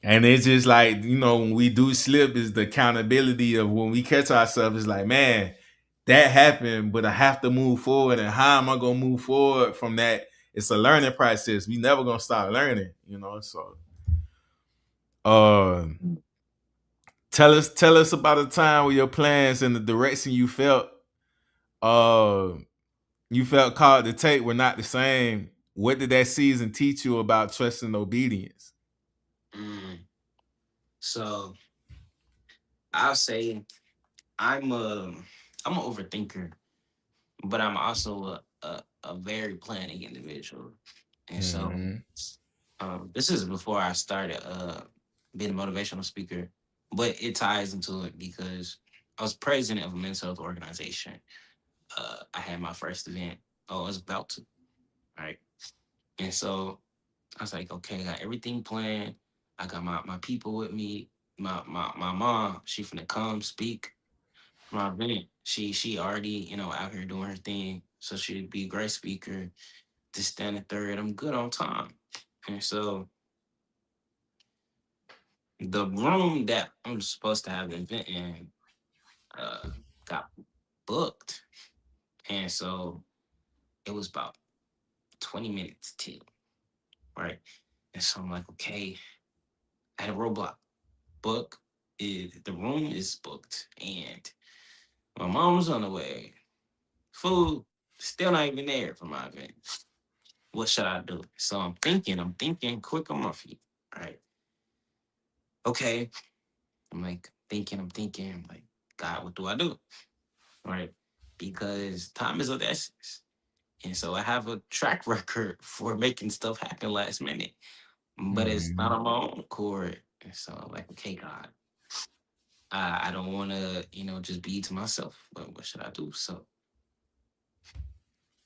and it's just like, when we do slip, is the accountability of when we catch ourselves, it's like, man, that happened, but I have to move forward. And how am I gonna move forward from that? It's a learning process. We never gonna stop learning. So uh tell us about a time where your plans and the direction uh you felt called to take were not the same. What did that season teach you about trust and obedience? mm. So I'll say I'm a I'm an overthinker, but I'm also a very planning individual. And so Mm-hmm. this is before I started being a motivational speaker, but it ties into it because I was president of a mental health organization. I had my first event. Oh, I was about to, right? And so I was like, okay, I got everything planned. I got my people with me. My mom, she finna come speak my event. She already, out here doing her thing. So she'd be a great speaker. To stand a third, I'm good on time. And so the room that I'm supposed to have the event in uh got booked. And so it was about 20 minutes till, right? And so I'm like, okay, I had a roadblock. Book is the room is booked and my mom's on the way. Food still not even there for my event. What should I do? So I'm thinking quick on my feet. Right. Okay. I'm like, God, what do I do? Right. Because time is of the essence. And so I have a track record for making stuff happen last minute, but it's not Mm-hmm. on my own accord. And so I'm like, okay, God, I don't want to, just be to myself. But what should I do? So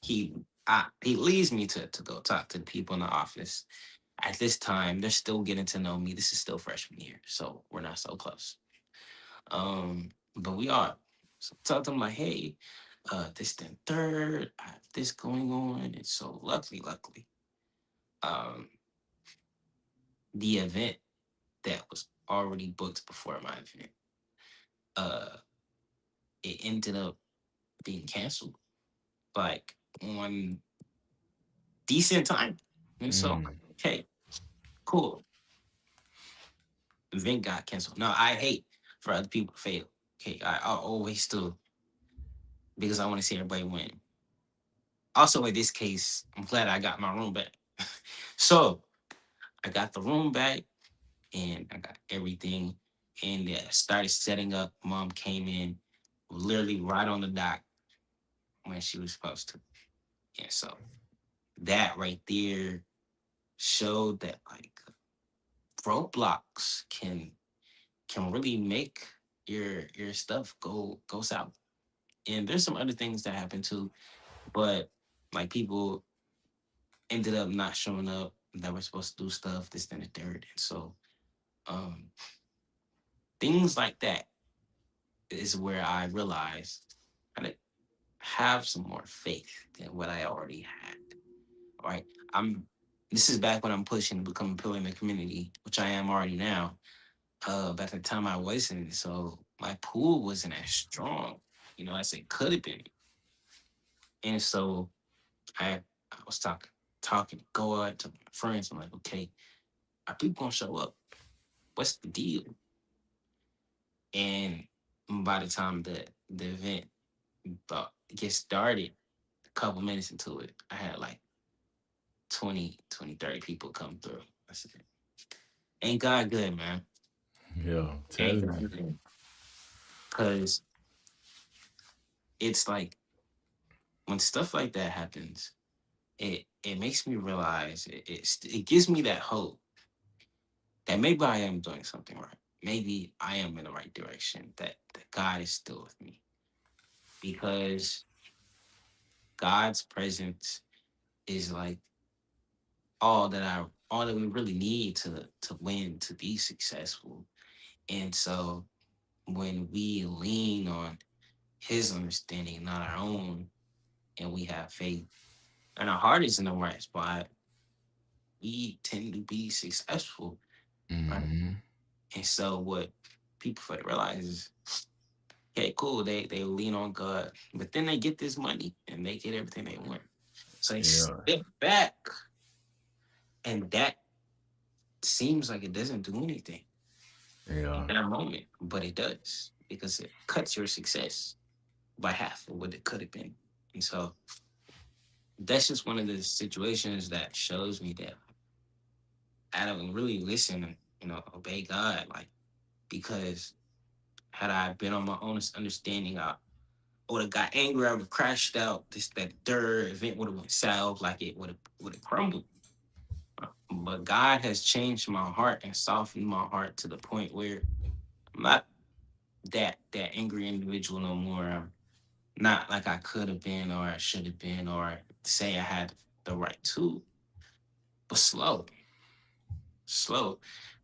he he leads me to go talk to the people in the office. At this time, they're still getting to know me. This is still freshman year, so we're not so close. But we are. So tell them like, hey, this then third, I have this going on. And so luckily, um, the event that was already booked before my event, uh, it ended up being canceled like on decent time. And so, okay, cool. Event got canceled. Now I hate for other people to fail. Okay, I always do because I want to see everybody win. Also, in this case, I'm glad I got my room back. So I got the room back and I got everything and started setting up. Mom came in literally right on the dot when she was supposed to. And so that right there showed that like roadblocks can really make your stuff go south. And there's some other things that happen too, but like people ended up not showing up that were supposed to do stuff, this, then, the third. And so um things like that is where I realized I gotta have some more faith than what I already had. All right. I'm This is back when I'm pushing to become a pillar in the community, which I am already now. Back at the time I wasn't. So my pool wasn't as strong, as it could have been. And so I was talking to God, to my friends. I'm like, okay, are people gonna show up? What's the deal? And by the time the event gets started, a couple minutes into it, I had like 30 people come through. I said, ain't God good, man? Yeah, tell Ain't me. God good? Because it's like when stuff like that happens, it makes me realize it gives me that hope that maybe I am doing something right. Maybe I am in the right direction. That God is still with me because God's presence is like all that we really need to win, to be successful. And so when we lean on his understanding, not our own, and we have faith and our heart is in the right spot, we tend to be successful. Right? And so what people fail to realize is, okay, cool, they lean on God, but then they get this money and they get everything they want. So they step back and that seems like it doesn't do anything in that moment, but it does because it cuts your success by half of what it could have been. And so that's just one of the situations that shows me that I don't really listen and obey God, like because had I been on my own understanding, I would have got angry, I would have crashed out. This that third event would have went south, like it would have crumbled. But God has changed my heart and softened my heart to the point where I'm not that angry individual no more. I'm not like I could have been or I should have been or say I had the right to, but slow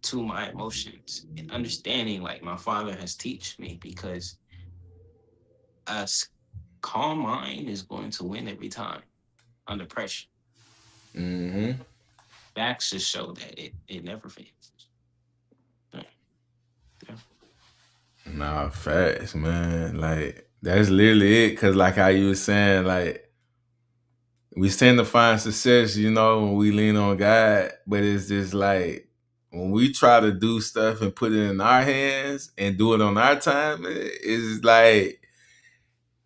to my emotions and understanding like my father has teach me because a calm mind is going to win every time under pressure. Facts just show that it never fails. Yeah. Nah, facts, man. Like that's literally it. Cause like how you were saying, like we tend to find success, when we lean on God. But it's just like when we try to do stuff and put it in our hands and do it on our time, it's like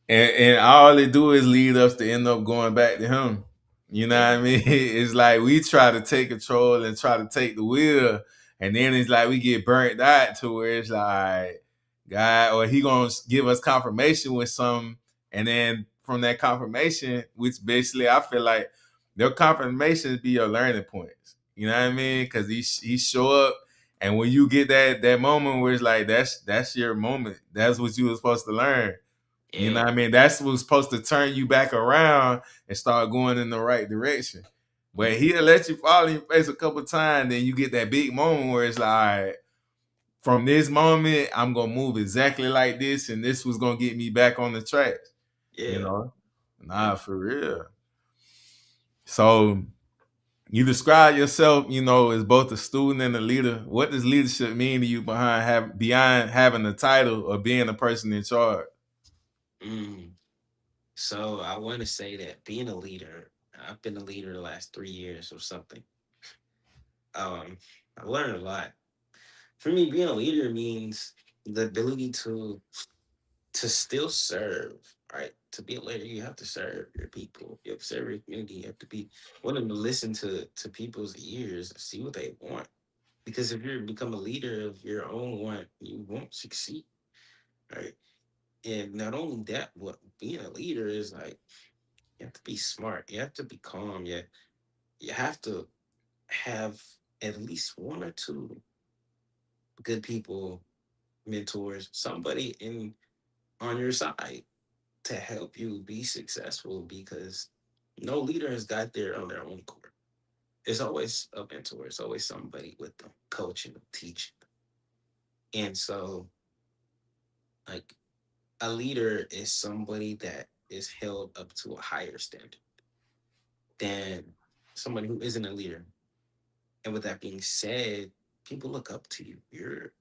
and all it do is lead us to end up going back to him. You know what I mean? It's like we try to take control and try to take the wheel, and then it's like we get burnt out to where it's like God or he gonna give us confirmation with something, and then from that confirmation, which basically I feel like their confirmations be your learning points. You know what I mean? Because he show up, and when you get that moment where it's like that's your moment. That's what you were supposed to learn. You know what I mean? That's what's supposed to turn you back around and start going in the right direction. But he'll let you fall in your face a couple times, then you get that big moment where it's like, from this moment, I'm gonna move exactly like this, and this was gonna get me back on the track. You Yeah. know, nah, for real. So you describe yourself, as both a student and a leader. What does leadership mean to you beyond having the title or being a person in charge? Mm. So I want to say that being a leader, I've been a leader the last 3 years or something. I learned a lot. For me, being a leader means the ability to still serve, right? To be a leader, you have to serve your people. You have to serve your community. You have to be willing to listen to people's ears and see what they want. Because if you become a leader of your own want, you won't succeed, right? And not only that, what being a leader is like, you have to be smart. You have to be calm. You have to have at least one or two good people, mentors, somebody in on your side to help you be successful because no leader has got there on their own court. It's always a mentor, it's always somebody with them, coaching them, teaching them. And so, like, a leader is somebody that is held up to a higher standard than somebody who isn't a leader. And with that being said, people look up to you. You're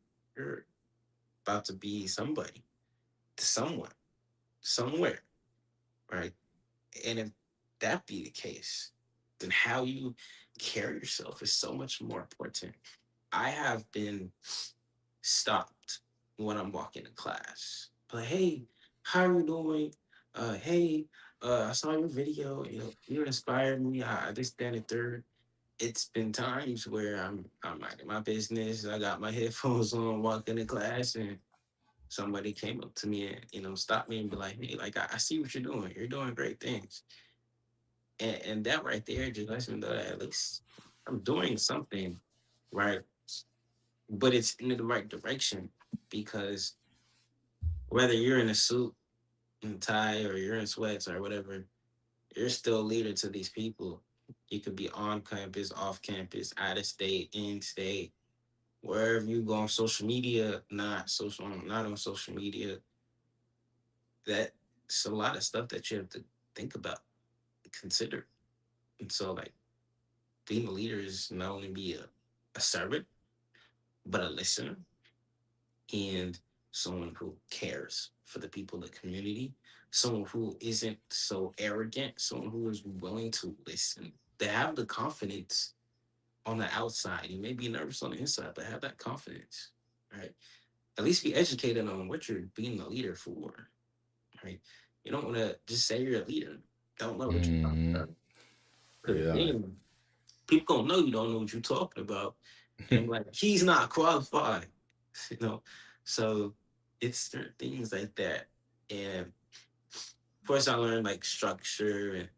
about to be somebody to someone, somewhere, right? And if that be the case, then how you carry yourself is so much more important. I have been stopped when I'm walking to class. But hey, how are you doing? Hey, I saw your video. You inspired me. I this, that, and third. It's been times where I'm minding my business. I got my headphones on, walking to class, and somebody came up to me and stopped me and be like, "Hey, like I see what you're doing. You're doing great things." And that right there just lets me know that at least I'm doing something right, but it's in the right direction because whether you're in a suit and tie or you're in sweats or whatever, you're still a leader to these people. You could be on campus, off campus, out of state, in state, wherever you go on social media, not on social media. That's a lot of stuff that you have to think about, consider. And so, like, being a leader is not only be a servant, but a listener and someone who cares for the people in the community, someone who isn't so arrogant, someone who is willing to listen. They have the confidence on the outside. You may be nervous on the inside, but have that confidence, right? At least be educated on what you're being a leader for, right? You don't want to just say you're a leader, don't know what you're talking Mm-hmm. about. Because Yeah. then people don't know you don't know what you're talking about. And I'm like, he's not qualified, you know? So it's certain things like that. And of course, I learned like structure and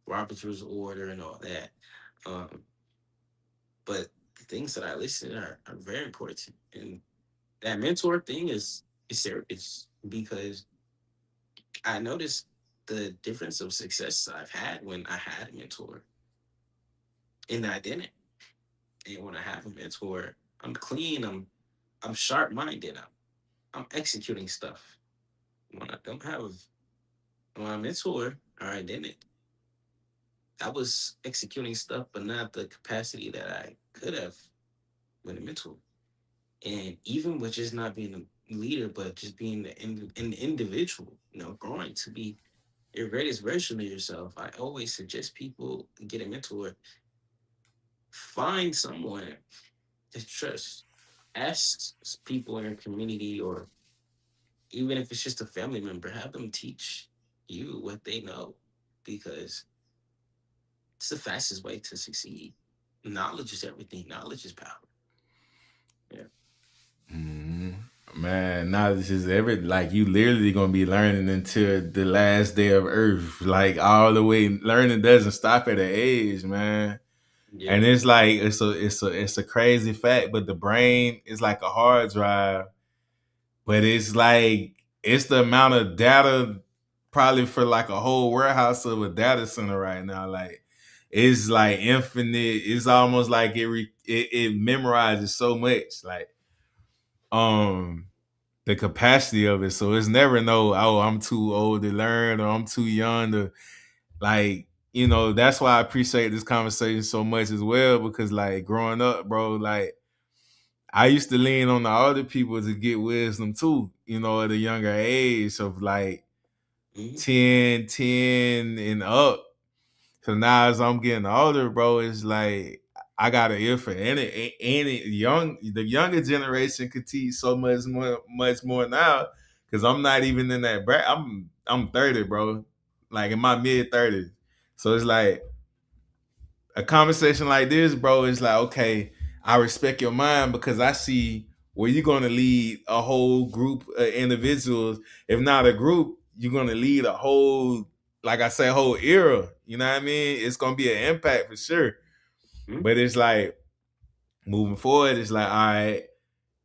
Robert's Rules of Order and all that. Um, but the things that I listen are very important. And that mentor thing is serious because I noticed the difference of success I've had when I had a mentor and I didn't. And when I have a mentor, I'm clean, I'm sharp minded, I'm executing stuff. When I don't have my mentor or I didn't, I was executing stuff, but not the capacity that I could have with a mentor. And even with just not being a leader, but just being an individual, growing to be your greatest version of yourself, I always suggest people get a mentor. Find someone to trust. Ask people in your community, or even if it's just a family member, have them teach you what they know because it's the fastest way to succeed. Knowledge is everything. Knowledge is power. Yeah. Mm-hmm. Man, knowledge is like you literally gonna be learning until the last day of Earth. Like all the way, learning doesn't stop at an age, man. Yeah. And it's like it's a crazy fact, but the brain is like a hard drive. But it's like it's the amount of data probably for like a whole warehouse of a data center right now. Like it's like infinite. It's almost like it memorizes so much. Like um the capacity of it. So it's never no, oh, I'm too old to learn or I'm too young to like, that's why I appreciate this conversation so much as well, because like growing up, bro, like I used to lean on the older people to get wisdom too, at a younger age of like Mhm. 10 and up. So now as I'm getting older, bro, it's like I got an ear for any the younger generation could teach so much more now. Cause I'm not even in that bracket. I'm 30, bro. Like in my mid 30s. So it's like a conversation like this, bro, is like, okay, I respect your mind because I see where you're gonna lead a whole group of individuals. If not a group, you're gonna lead a whole, like I say, whole era. You know what I mean? It's gonna be an impact for sure. Mhm. But it's like moving forward, it's like, all right,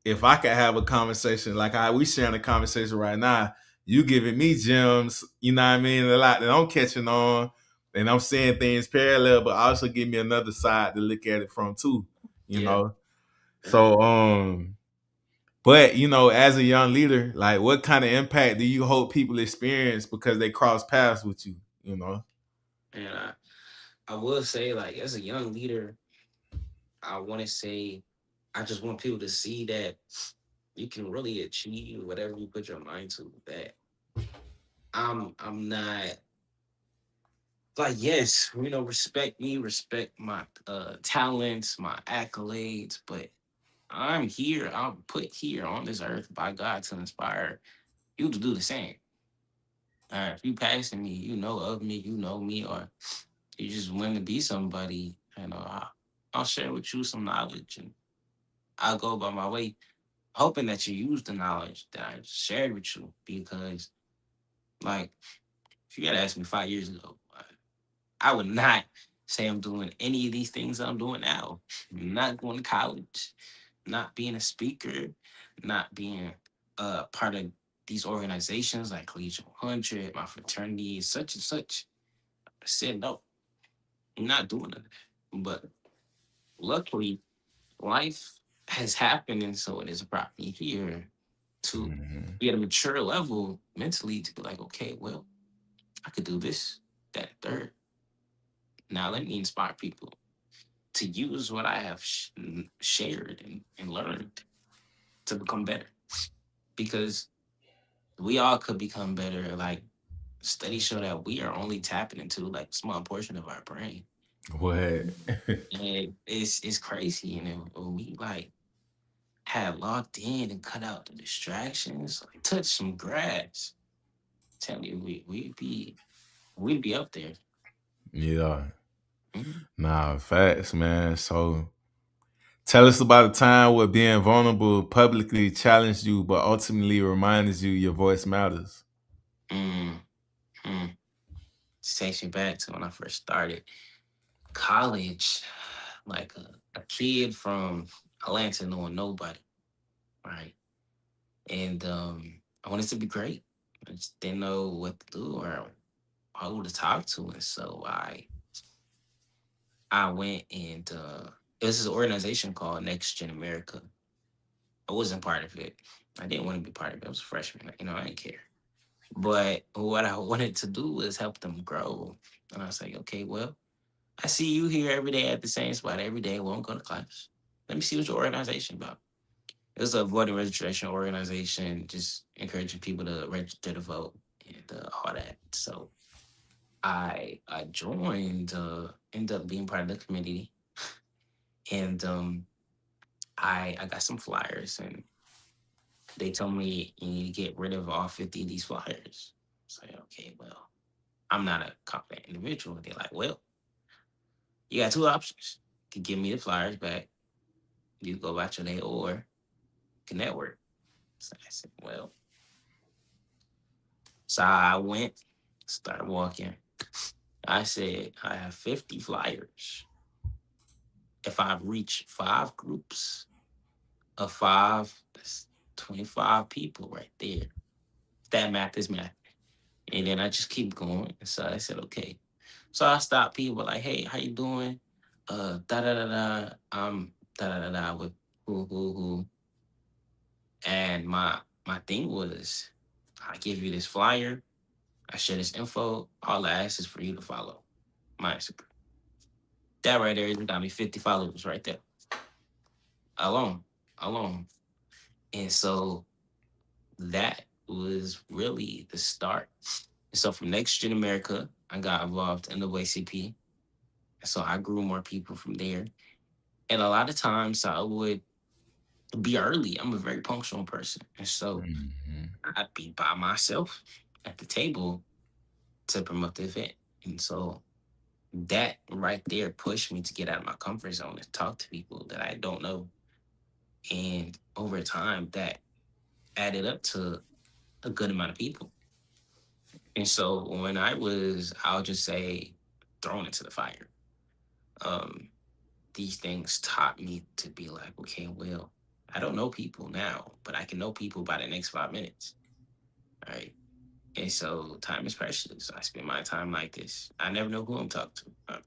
if I could have a conversation like how we sharing a conversation right now, you giving me gems, you know what I mean, a lot that I'm catching on, and I'm seeing things parallel, but also give me another side to look at it from too, you Yeah. know. Yeah. So but as a young leader, like what kind of impact do you hope people experience because they cross paths with you, you know? And I will say, like, as a young leader, I want to say, I just want people to see that you can really achieve whatever you put your mind to. That I'm not like, yes, respect me, respect my talents, my accolades, but I'm put here on this earth by God to inspire you to do the same. If you passing me, you know of me, you know me, or you just want to be somebody, I'll share with you some knowledge and I'll go by my way, hoping that you use the knowledge that I shared with you. Because, like, if you had asked me 5 years ago, I would not say I'm doing any of these things I'm doing now. Not going to college, not being a speaker, not being part of these organizations like Collegiate 100, my fraternity, such and such. I said no, I'm not doing it. But luckily, life has happened, and so it has brought me here to Mhm. be at a mature level mentally to be like, okay, well, I could do this, that, third. Now let me inspire people to use what I have shared and learned to become better. Because we all could become better. Like studies show that we are only tapping into like a small portion of our brain. What? And it's crazy, when we like have locked in and cut out the distractions, like touch some grass. Tell you we'd be up there. Yeah. Mhm. Nah, facts, man. So tell us about a time where being vulnerable publicly challenged you, but ultimately reminded you your voice matters. Mm, mm. This takes me back to when I first started college, like a kid from Atlanta knowing nobody, right? And I wanted to be great. I just didn't know what to do or who to talk to, and so I went and this is an organization called Next Gen America. I wasn't part of it. I didn't want to be part of it. I was a freshman. I didn't care. But what I wanted to do was help them grow. And I was like, okay, well, I see you here every day at the same spot every day. We won't go to class. Let me see what your organization about. It was a voting registration organization, just encouraging people to register to vote and all that. So I joined, ended up being part of the committee, and I got some flyers, and they told me you need to get rid of all 50 of these flyers. So okay, well, I'm not a confident individual. They're like, well, you got two options. You can give me the flyers back. You go about your day, or you can network. So I said, well, so I went, started walking. I said, I have 50 flyers. If I reach 5 groups of five, that's 25 people right there. That math is math. And then I just keep going. So I said, okay. So I stopped people like, hey, how you doing? Da da da da. I'm da da da da with who. And my thing was, I give you this flyer, I share this info. All I ask is for you to follow my Instagram. That right there got me 50 followers right there. Alone. Alone. And so that was really the start. And so from Next Gen America, I got involved in the YCP. So I grew more people from there. And a lot of times I would be early. I'm a very punctual person. And so I'd be by myself at the table to promote the event. And so that right there pushed me to get out of my comfort zone and talk to people that I don't know. And over time, that added up to a good amount of people. And so when I'll just say, thrown into the fire, um, these things taught me to be like, okay, well, I don't know people now, but I can know people by the next 5 minutes. All right. And so time is precious. I spend my time like this. I never know who I'm talking to.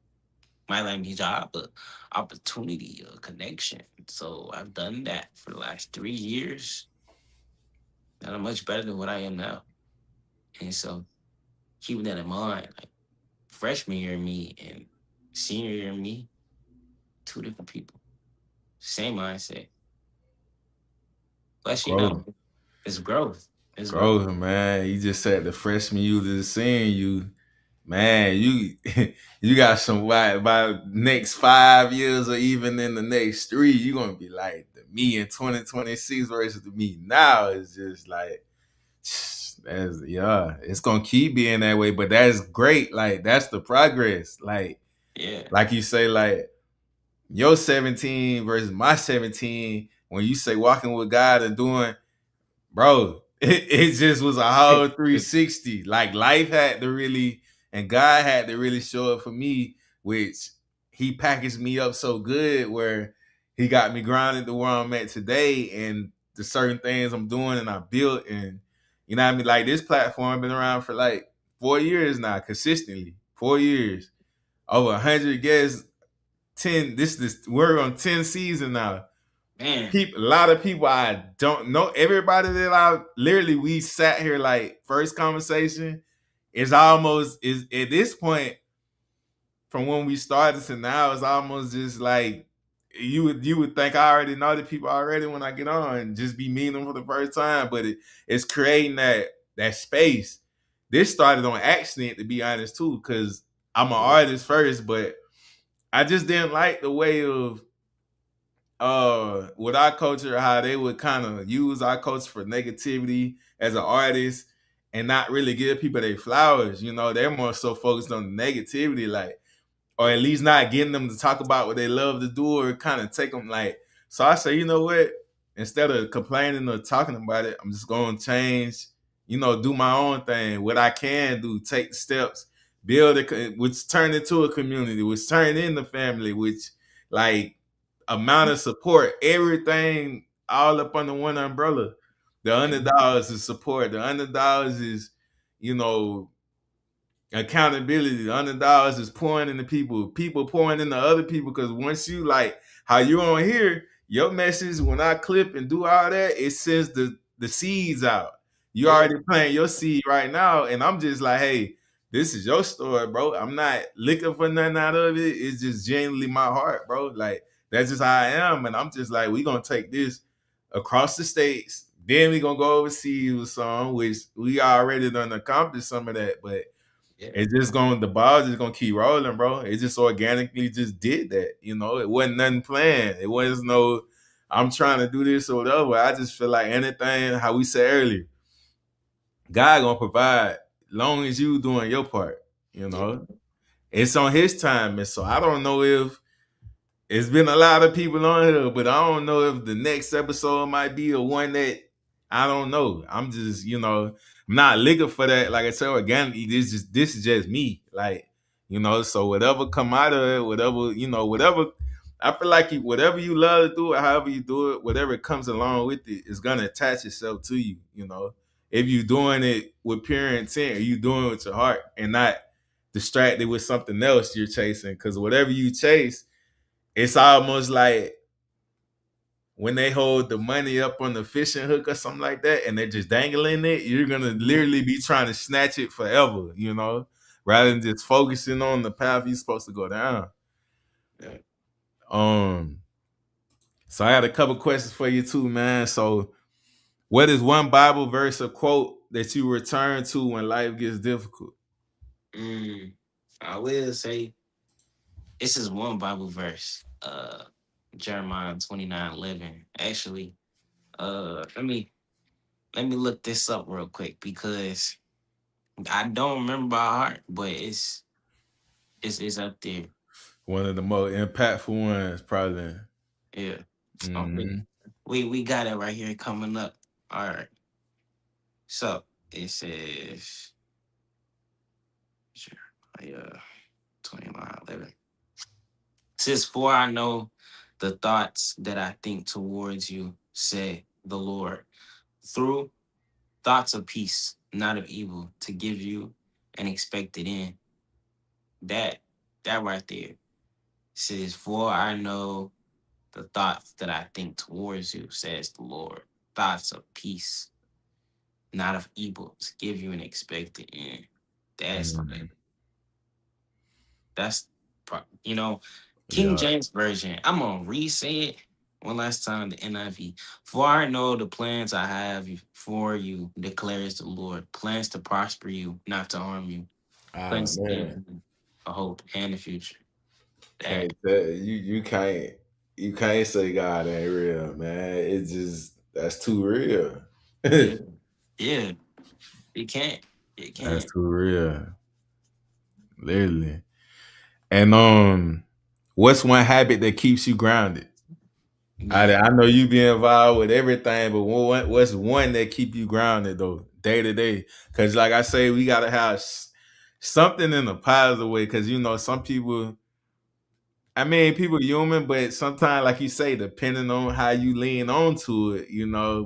Might like me job, but opportunity, a connection. So I've done that for the last 3 years. And I'm much better than what I am now. And so keeping that in mind, like freshman year of me and senior year of me, two different people. Same mindset. Plus, Growth. it's growth. It's growth. Growth, man. You just said the freshman you just seeing you. Man, you you got some by next 5 years or even in the next 3, you're gonna be like the me in 2026 versus the me now is just like that's it's gonna keep being that way, but that's great. Like that's the progress. Yeah. Like you say, like your 17 versus my 17, when you say walking with God and doing, bro, it just was a whole 360. Like life had to really, and God had to really show it for me, which he packaged me up so good where he got me grounded to where I'm at today and the certain things I'm doing and I built. And you know what I mean? Like this platform been around for like 4 years now, consistently. 4 years. Over 100 guests, 10, we're on 10 season now. Man. A lot of people I don't know. Everybody that I literally we sat here like first conversation is almost is at this point from when we started to now it's almost just like you would think I already know the people already when I get on and just be meeting them for the first time, but it's creating that space. This started on accident to be honest too, because I'm an artist first, but I just didn't like the way of with our culture, how they would kind of use our culture for negativity as an artist and not really give people their flowers. You know, they're more so focused on the negativity, like, or at least not getting them to talk about what they love to do or kind of take them like. So I say, you know what? Instead of complaining or talking about it, I'm just going to change, do my own thing. What I can do, take steps, build it, which turned into a community, which turned into family, which like, amount of support, everything all up under one umbrella. The underdogs is support. The underdogs is, accountability. The underdogs is pouring into people pouring into other people. Because once you like how you on here, your message when I clip and do all that, it sends the seeds out. You already planting your seed right now, and I'm just like, hey, this is your story, bro. I'm not looking for nothing out of it. It's just genuinely my heart, bro. Like that's just how I am, and I'm just like, we gonna take this across the states. Then we gonna go overseas with some, which we already done accomplished some of that, but it's just the ball just gonna keep rolling, bro. It just organically just did that, It wasn't nothing planned. It was no, I'm trying to do this or whatever. I just feel like anything, how we said earlier, God gonna provide, long as you doing your part, It's on His time, and so I don't know if it's been a lot of people on here, but I don't know if the next episode might be a one that I don't know. I'm just, I'm not looking for that. Like I said, organically, this is just me. Like, so whatever come out of it, whatever. I feel like whatever you love to do, or however you do it, whatever comes along with it is gonna attach itself to you. If you're doing it with pure intent, or you doing it with your heart, and not distracted with something else you're chasing. Because whatever you chase, it's almost like when they hold the money up on the fishing hook or something like that, and they're just dangling it, you're gonna literally be trying to snatch it forever, rather than just focusing on the path you're supposed to go down. Yeah. So I had a couple questions for you too, man. So, what is one Bible verse or quote that you return to when life gets difficult? I will say this is one Bible verse. Jeremiah 29:11. Actually, let me look this up real quick because I don't remember by heart, but it's up there. One of the most impactful ones, probably. Yeah. So Mm-hmm. we got it right here coming up. All right. So it says Jeremiah 29:11. Says, "For I know the thoughts that I think towards you, say the Lord, through thoughts of peace, not of evil, to give you an expected end." That right there says, "For I know the thoughts that I think towards you, says the Lord, thoughts of peace, not of evil, to give you an expected end." That's Mm-hmm. like that's you know, King Yeah. James Version. I'm gonna re-say it one last time. The NIV. "For I know the plans I have for you, declares the Lord. Plans to prosper you, not to harm you. Ah, Plans to give man. you a hope and a future." That Can't tell you can't say God ain't real, man. It's just that's too real. yeah, yeah. It can't. It That's can't. too real. Literally. And what's one habit that keeps you grounded? I, Yeah. I know you be involved with everything, but what's one that keep you grounded though, day to day? Because like I say, we gotta have something in a positive way. Because some people. I mean, people human, but sometimes, like you say, depending on how you lean on to it,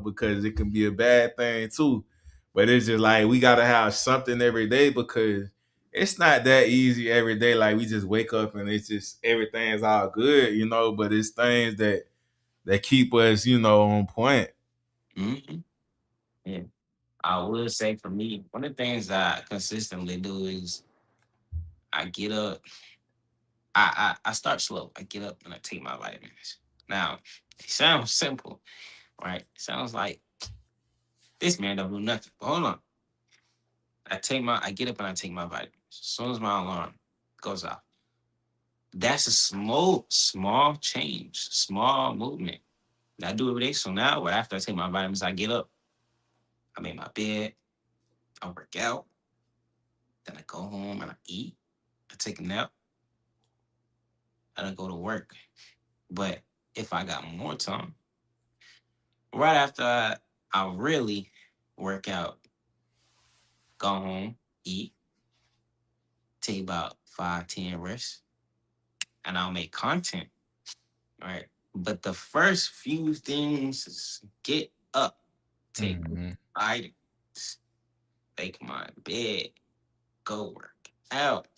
because it can be a bad thing too. But it's just like we gotta have something every day because it's not that easy every day. Like we just wake up and it's just everything's all good, But it's things that keep us, on point. hmm Yeah. I would say for me, one of the things that I consistently do is I get up. I start slow. I get up and I take my vitamins. Now, it sounds simple, right? It sounds like this man don't do nothing. But hold on. I get up and I take my vitamins. As soon as my alarm goes off. That's a small change, small movement. I do every day. So now, after I take my vitamins, I get up, I make my bed, I work out, then I go home and I eat, I take a nap, and I go to work. But if I got more time, right after I really work out, go home, eat, take about 5, 10 rests, and I'll make content, right? But the first few things is get up, take Mm-hmm. items, make my bed, go work out.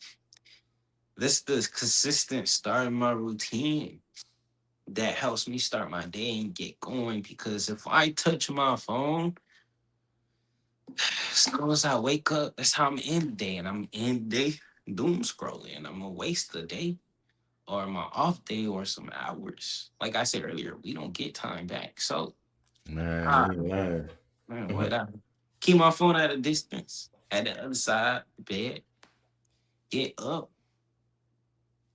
This is the consistent start of my routine that helps me start my day and get going. Because if I touch my phone, as soon as I wake up, that's how I'm in the day. And I'm in the day doom scrolling. I'm gonna waste the day or my off day or some hours. Like I said earlier, we don't get time back. So Man, ah, you ain't lying. man, what I keep my phone at a distance at the other side of the bed, get up.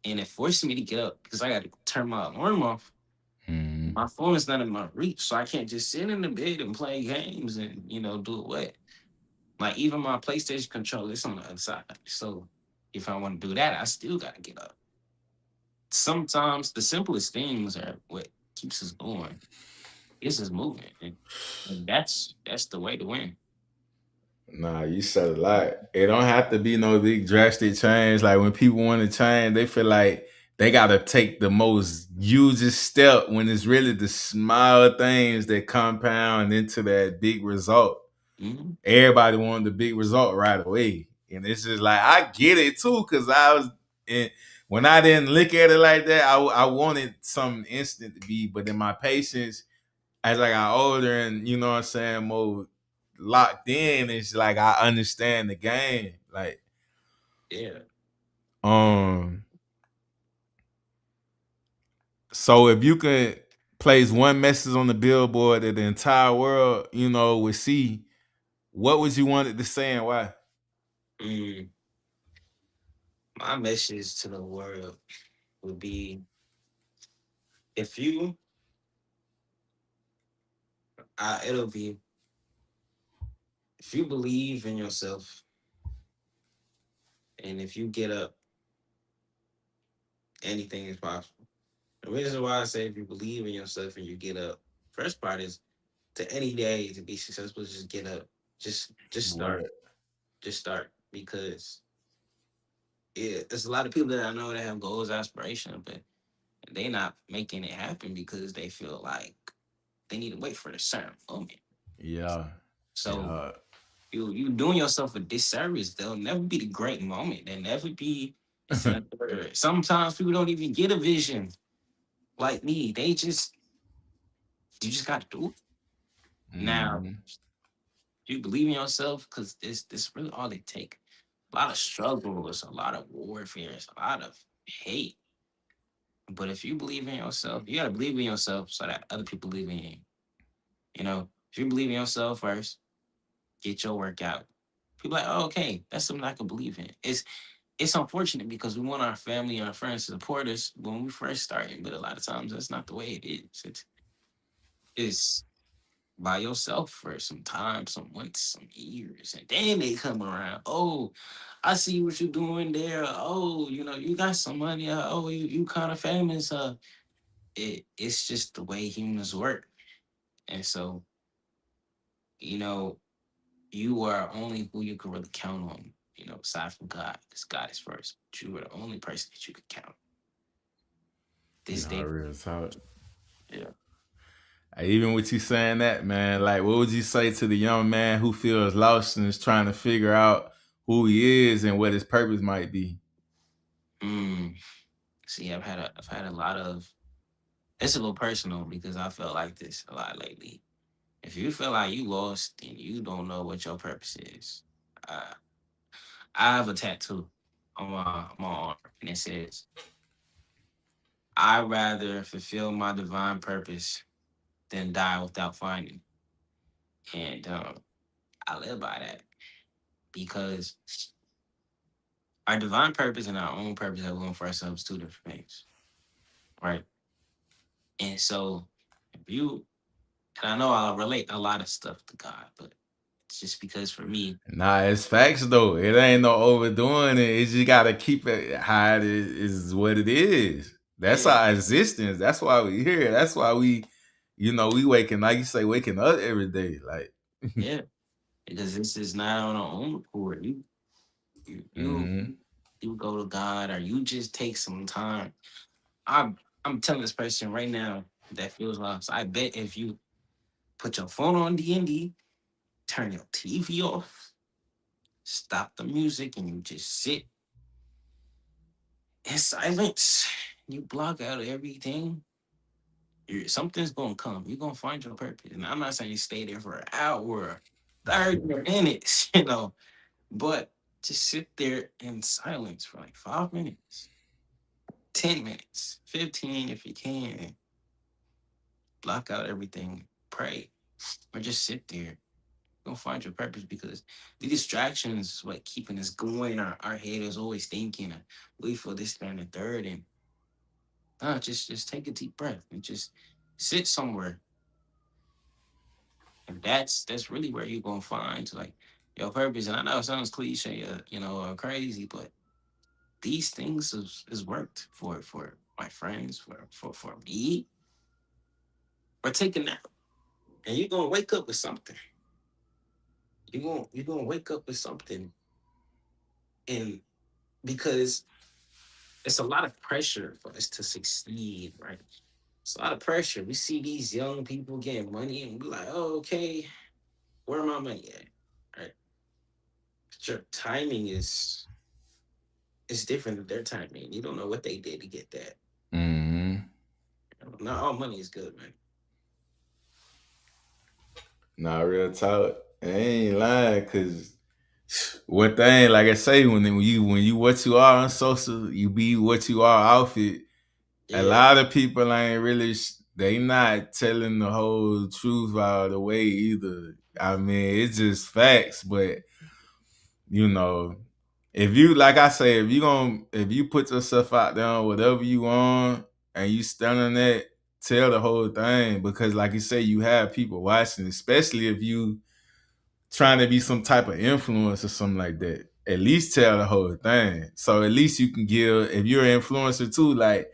And it forces me to get up because I got to turn my alarm off. Mm-hmm. My phone is not in my reach, so I can't just sit in the bed and play games and do what. Like even my PlayStation controller is on the other side. So if I want to do that, I still gotta get up. Sometimes the simplest things are what keeps us going. Gets us moving, and that's the way to win. Nah, you said a lot. It don't have to be no big drastic change. Like when people want to change, they feel like they gotta take the most hugest step when it's really the small things that compound into that big result. hmm Everybody wanted the big result right away. And it's just like I get it too, because I was in when I didn't look at it like that, I wanted something instant to be, but then my patience as I got older and you know what I'm saying, more locked in, it's like I understand the game. Like, Yeah. um, so if you could place one message on the billboard that the entire world, you know, would see, what would you want it to say and why? Mm, my message to the world would be if you, it'll be if you believe in yourself and if you get up, anything is possible. The reason why I say if you believe in yourself and you get up, first part is to any day to be successful, just get up. Just start. Word. Just start because there's a lot of people that I know that have goals, aspirations, but they not making it happen because they feel like they need to wait for the certain moment. Yeah. So Yeah. you doing yourself a disservice. There'll never be the great moment. There'll never be. Sometimes people don't even get a vision like me. You just got to do it. Now, Mhm. you believe in yourself because this really all it take. A lot of struggles, a lot of warfare, a lot of hate. But if you believe in yourself, you gotta believe in yourself so that other people believe in you. You know, if you believe in yourself first, get your workout. People like, oh, okay, that's something I can believe in. It's unfortunate because we want our family and our friends to support us when we first starting, but a lot of times that's not the way it is. It's by yourself for some time, some months, some years, and then they come around. Oh, I see what you're doing there. Oh, you got some money. Oh, you kind of famous. It's just the way humans work, and so you know you are only who you can really count on. Aside from God, because God is first. But you are the only person that you can count this Nah, day. real talk. Yeah. Even with you saying that, man, like, what would you say to the young man who feels lost and is trying to figure out who he is and what his purpose might be? Mm. See, I've had a lot of. It's a little personal because I felt like this a lot lately. If you feel like you lost and you don't know what your purpose is, uh, I have a tattoo on my arm and it says, "I rather fulfill my divine purpose than die without finding." And I live by that because our divine purpose and our own purpose are going for ourselves two different things, right? And so, if you and I know I'll relate a lot of stuff to God, but it's just because for me, Nah, it's facts though. It ain't no overdoing it. It's just gotta keep it how it is what it is. That's yeah, our existence. That's why we here. That's why we waking, like you say, waking up every day. Like, yeah, because this is not on our own accord. You, you, mm-hmm. you go to God, or you just take some time. I'm telling this person right now that feels lost. I bet if you put your phone on D&D, turn your TV off, stop the music, and you just sit in silence, you block out everything. Something's gonna come. You're gonna find your purpose. And I'm not saying you stay there for an hour, 30 minutes, but just sit there in silence for like 5 minutes, 10 minutes, 15 if you can. Block out everything, pray, or just sit there. You're gonna find your purpose because the distractions is what keeping us going. Our head is always thinking, wait for this, that, and the third. And just take a deep breath and just sit somewhere. And that's really where you're gonna find like your purpose. And I know it sounds cliche, or crazy, but these things is worked for my friends, for me. Or take a nap, and you're gonna wake up with something. You're gonna wake up with something, and because it's a lot of pressure for us to succeed, right? It's a lot of pressure. We see these young people getting money, and we're like, oh, okay, where my money at? Right? But your timing is different than their timing. You don't know what they did to get that. Mm-hmm. Not all money is good, man. Nah, real talk. I ain't lying, cause one thing, like I say, when you what you are on social, you be what you are off it. A Yeah, lot of people ain't really they not telling the whole truth out of the way either. I mean, it's just facts, but you know, if you like I say, if you put yourself out there on whatever you want and you stand on that, tell the whole thing because like you say, you have people watching, especially if you trying to be some type of influence or something like that. At least tell the whole thing. So at least you can give if you're an influencer too, like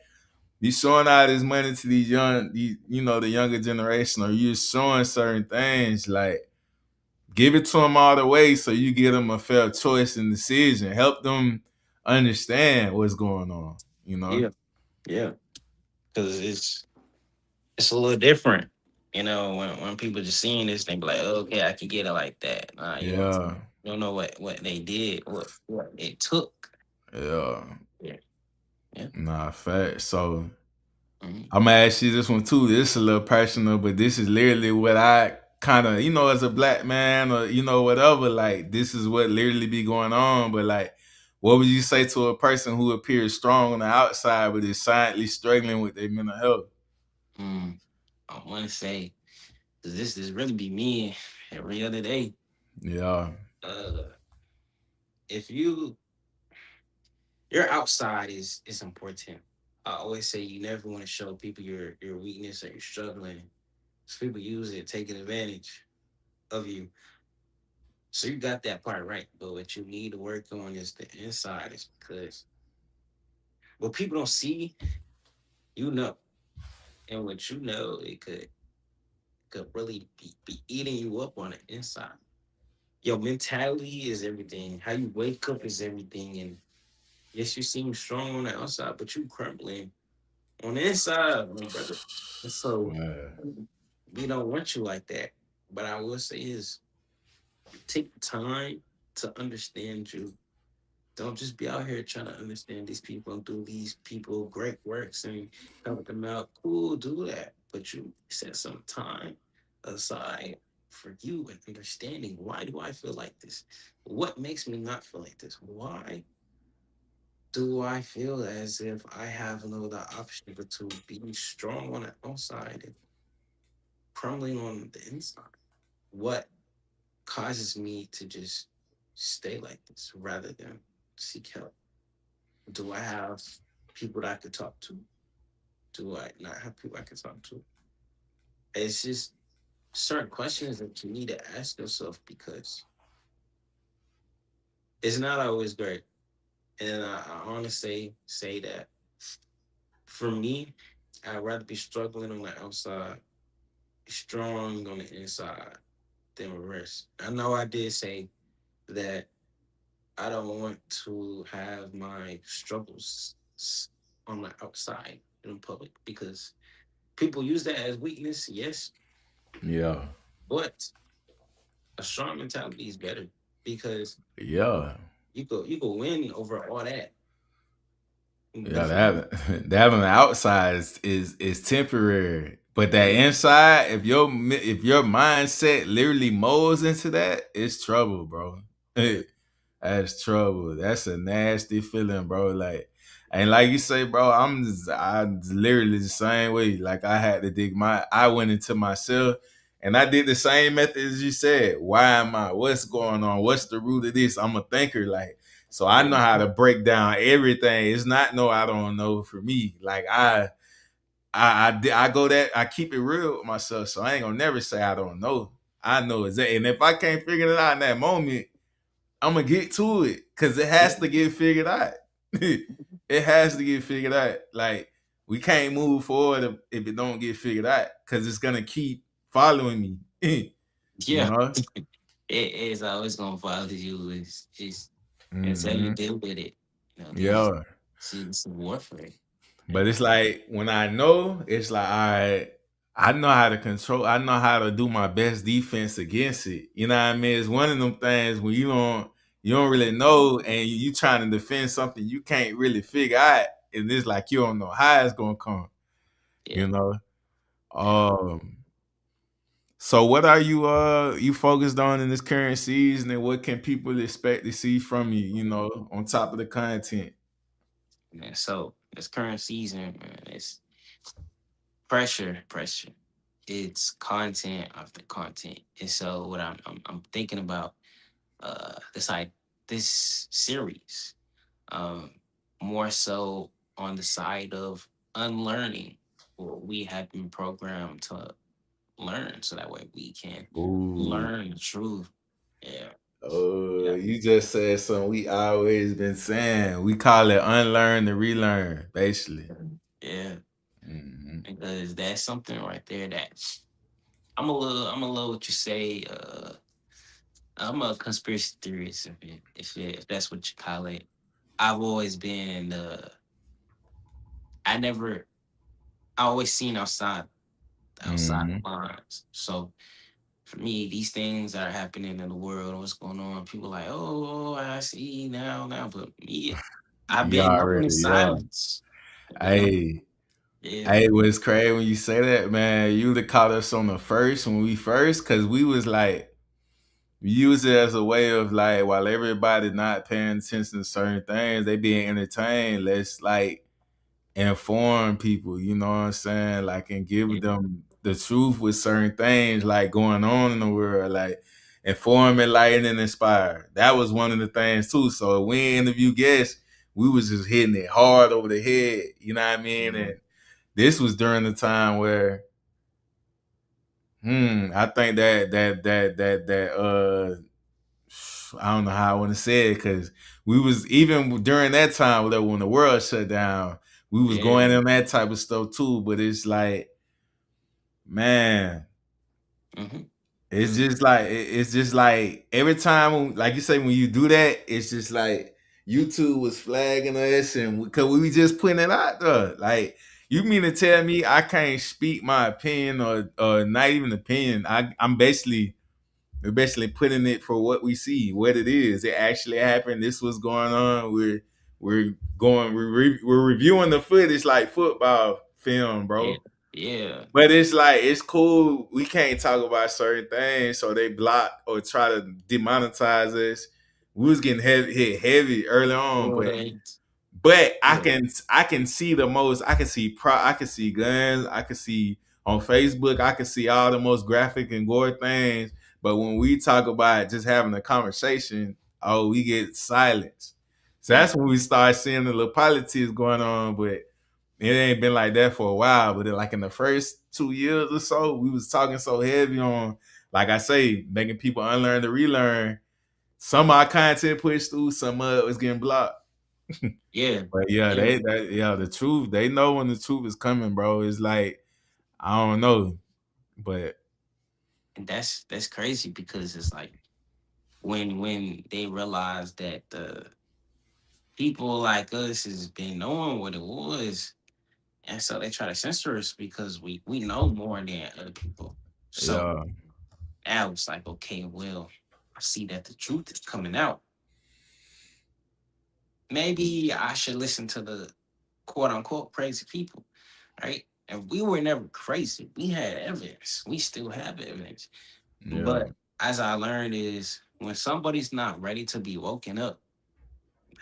you showing all this money to these the younger generation, or you're showing certain things, like give it to them all the way so you give them a fair choice and decision. Help them understand what's going on, you know? yeah, yeah. Because it's a little different. When people just seeing this, they be like, oh, okay, I can get it like that. Nah, Yeah, you don't know what they did, what it took. yeah. Yeah, yeah. Nah, fact. So Mhm. I'm gonna ask you this one too. This is a little personal, but this is literally what I kind of, as a black man or whatever. Like this is what literally be going on. But like, what would you say to a person who appears strong on the outside but is silently struggling with their mental health? Mm, I want to say, 'cause this really be me every other day. Yeah, Uh, if your outside is important. I always say you never want to show people your weakness or you're struggling. 'Cause people use it, taking advantage of you. So you got that part right. But what you need to work on is the inside, is because what people don't see, you know. And what you know, it could really be eating you up on the inside. Your mentality is everything. How you wake up is everything. And yes, you seem strong on the outside, but you crumbling on the inside, my brother. And so man. we don't want you like that. But I will say is take the time to understand you. Don't just be out here trying to understand these people and do these people great works and help them out. Cool, do that. But you set some time aside for you and understanding, why do I feel like this? What makes me not feel like this? Why do I feel as if I have no other option but to be strong on the outside and crumbling on the inside? What causes me to just stay like this rather than seek help? Do I have people that I could talk to? Do I not have people I can talk to? It's just certain questions that you need to ask yourself because it's not always great. And I honestly say that for me, I'd rather be struggling on the outside, strong on the inside than rest. I know I did say that I don't want to have my struggles on the outside in public because people use that as weakness, yes, Yeah, but a strong mentality is better because yeah, you go win over all that. yeah. Definitely. That on the outside is temporary, but that Yeah. inside, if your mindset literally molds into that, it's trouble, bro. That's trouble. That's a nasty feeling, bro. Like, and like you say, bro, I'm literally the same way. Like I went into myself and I did the same method as you said. Why am I? What's going on? What's the root of this? I'm a thinker, like, so I know Yeah. how to break down everything. It's not no, I don't know for me. Like I go that I keep it real with myself. So I ain't gonna never say I don't know. I know exactly. And if I can't figure it out in that moment, I'm gonna get to it because it has to get figured out. It has to get figured out. Like we can't move forward if it don't get figured out because it's gonna keep following me. you Yeah. know. It is always gonna bother you. It's just until you hmm deal with it. These Yeah. it's warfare. But it's like when I know, it's like I know how to control. I know how to do my best defense against it. You know what I mean? It's one of them things when you don't really know, and you trying to defend something you can't really figure out, and it's like you don't know how it's gonna come. Yeah. You know. Yeah. Um. So what are you focused on in this current season, and what can people expect to see from you, on top of the content? Man, so this current season, man, it's pressure. It's content after content. And so what I'm thinking about this series, um, more so on the side of unlearning what we have been programmed to learn, so that way we can Ooh. learn the truth. Yeah, Oh, yeah, you just said something we always been saying. We call it unlearn to relearn, basically. yeah. Mhm. Because that's something right there that I'm a little what you say. I'm a conspiracy theorist, if that's what you call it. I've always been. I never. I always seen outside Mhm. the lines. So for me, these things that are happening in the world, what's going on, people like, oh, I see now. But me, I've You been knowing in already, yeah. silence. I've been knowing. Hey, Yeah, hey, what's crazy when you say that, man? You would have caught us on the first when we first, because we was like, we use it as a way of like, while everybody not paying attention to certain things, they being entertained. Let's like inform people, you know what I'm saying? Like, and yeah, give them the truth with certain things like going on in the world, like inform, enlighten, and inspire. That was one of the things too. So when we interview guests, we was just hitting it hard over the head, you know what I mean? And this was during the time where, I think that I don't know how I want to say it, because we was even during that time when the world shut down, we was yeah. going in that type of stuff too. But it's like, man, Mm-hmm. it's just like every time, like you say, when you do that, it's just like YouTube was flagging us, and because we just putting it out there. Like, you mean to tell me I can't speak my opinion, or not even opinion? I'm basically, we're basically putting it for what we see, what it is. It actually happened. This was going on. We're reviewing the footage like football film, Yeah, bro. yeah, But it's like, it's cool. We can't talk about certain things, so they block or try to demonetize us. We was getting hit heavy early on, right. but I Yeah, can see the most. I can see guns. I can see on Facebook. I can see all the most graphic and gore things. But when we talk about just having a conversation, oh, we get silence. So yeah, that's when we start seeing the little politics going on. But it ain't been like that for a while. But like in the first 2 years or so, we was talking so heavy on, like I say, making people unlearn to relearn. Some of our content pushed through, some of it was getting blocked. yeah, But yeah, yeah. the truth, they know when the truth is coming, bro. It's like, I don't know, but And that's crazy because it's like when they realize that the people like us has been knowing what it was, and so they try to censor us because we know more than other people. So yeah, now it's like, okay, well, I see that the truth is coming out. Maybe I should listen to the quote unquote crazy people, right? And we were never crazy. We had evidence. We still have evidence. yeah, But as I learned is when somebody's not ready to be woken up,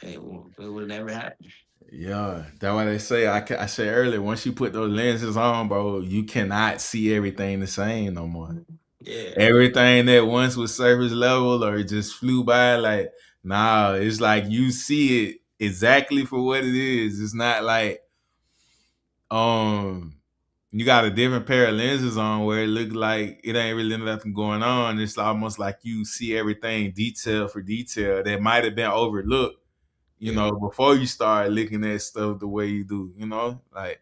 it will never happen. yeah. That's why they say, I said earlier, once you put those lenses on, bro, you cannot see everything the same no more. Yeah, Everything that once was surface level or it just flew by, like, nah, it's like you see it exactly for what it is. It's not like, um you got a different pair of lenses on where it look like it ain't really nothing going on. It's almost like you see everything detail for detail that might have been overlooked, yeah, before you start looking at stuff the way you do, like.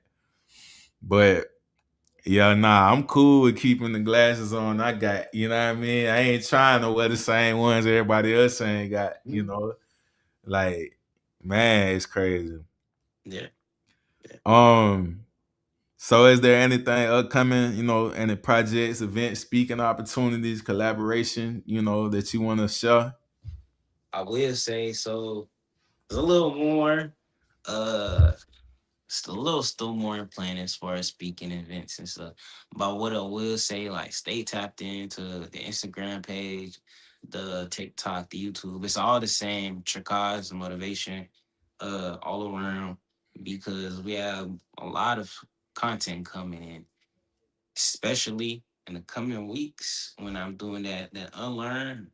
But yeah, nah, I'm cool with keeping the glasses on. I got, you know what I mean? I ain't trying to wear the same ones everybody else ain't got, like, man, it's crazy. yeah, yeah. Um, So is there anything upcoming, any projects, events, speaking opportunities, collaboration, that you want to share? I will say so. There's a little more. Uh, still more in planning as far as speaking events and stuff. But what I will say, like, stay tapped into the Instagram page, the TikTok, the YouTube. It's all the same. Tricortz motivation, all around, because we have a lot of content coming in, especially in the coming weeks when I'm doing that unlearn,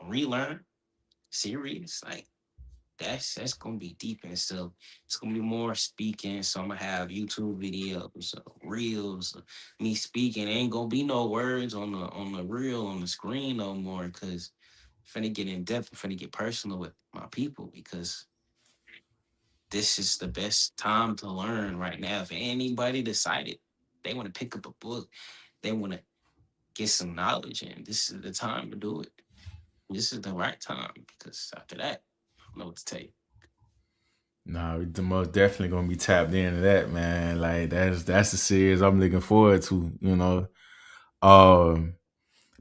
relearn series. Like, that's gonna be deep and stuff. It's gonna be more speaking. So I'm gonna have YouTube videos, reels, me speaking. Ain't gonna be no words on the reel on the screen no more. Cause I'm finna get in depth. I'm finna get personal with my people because this is the best time to learn right now. If anybody decided they want to pick up a book, they want to get some knowledge, and this is the time to do it. This is the right time because after that, I don't know what to tell you. Nah, we the most definitely gonna be tapped into that, man. Like that's the series I'm looking forward to, you know. Um,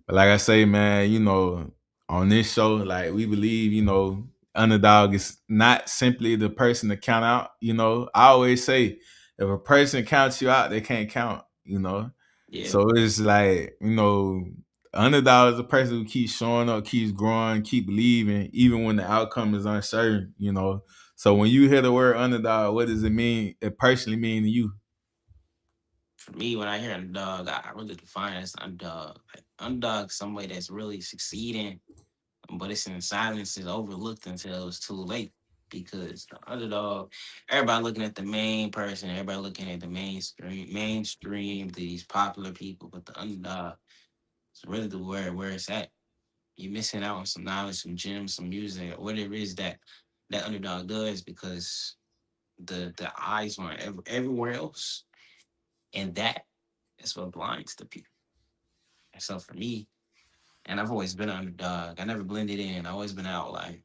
but like I say, man, you know, on this show, like we believe, you know, underdog is not simply the person to count out. You know, I always say if a person counts you out, they can't count. You know, Yeah. so it's like, you know, underdog is a person who keeps showing up, keeps growing, keep believing, even when the outcome is uncertain. You know, so when you hear the word underdog, what does it mean? It personally mean to you? For me, when I hear underdog, I really define it as underdog. Like, underdog, somebody that's really succeeding, but it's in silence, is overlooked until it's too late. Because the underdog, everybody looking at the main person, everybody looking at the mainstream, these popular people, but the underdog is really the where it's at. You're missing out on some knowledge, some gems, some music, or whatever it is that underdog does, because the eyes on everywhere else, and that is what blinds the people. And so for me, and I've always been an underdog. I never blended in. I always been an outlier.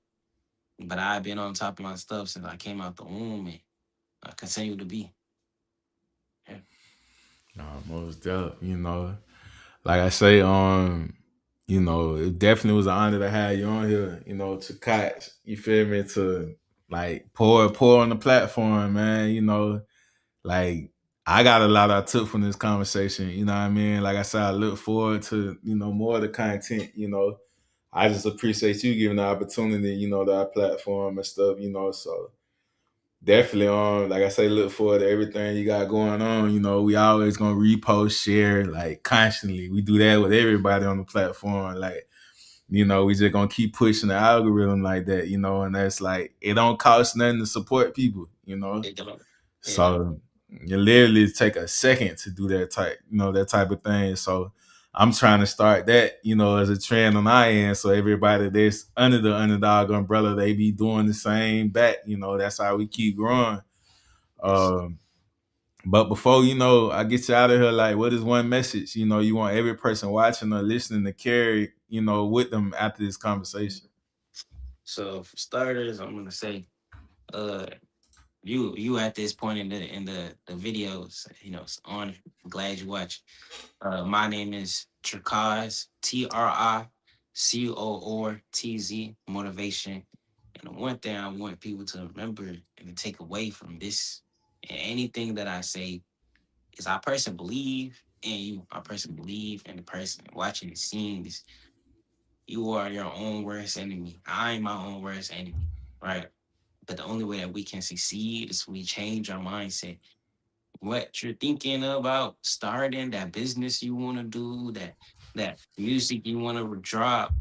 But I've been on top of my stuff since I came out the womb, and I continue to be. Yeah. No, most definitely, you know. Like I say, you know, it definitely was an honor to have you on here, you know, to catch, you feel me, to like pour on the platform, man, you know, like I got a lot I took from this conversation, you know what I mean? Like I said, I look forward to, you know, more of the content, you know. I just appreciate you giving the opportunity, you know, to our platform and stuff, you know, so definitely like I say, look forward to everything you got going on. You know, we always gonna repost, share, like constantly. We do that with everybody on the platform. Like, you know, we just gonna keep pushing the algorithm like that, you know, and that's like it don't cost nothing to support people, you know. It don't. It don't. So you literally take a second to do that type, you know, that type of thing. So I'm trying to start that, you know, as a trend on our end. So everybody that's under the underdog umbrella, they be doing the same back. You know, that's how we keep growing. Yes. Um, but before, you know, I get you out of here, like, what is one message, you know, you want every person watching or listening to carry, you know, with them after this conversation? So for starters, I'm gonna say, uh, you at this point in the videos, it's on. I'm glad you watch. My name is Tricortz, Tricortz, motivation. And the one thing I want people to remember and to take away from this and anything that I say is I personally believe in you. I personally believe in the person watching and seeing this. You are your own worst enemy. I'm my own worst enemy, right? But the only way that we can succeed is we change our mindset. What you're thinking about starting, that business you want to do, that music you want to drop,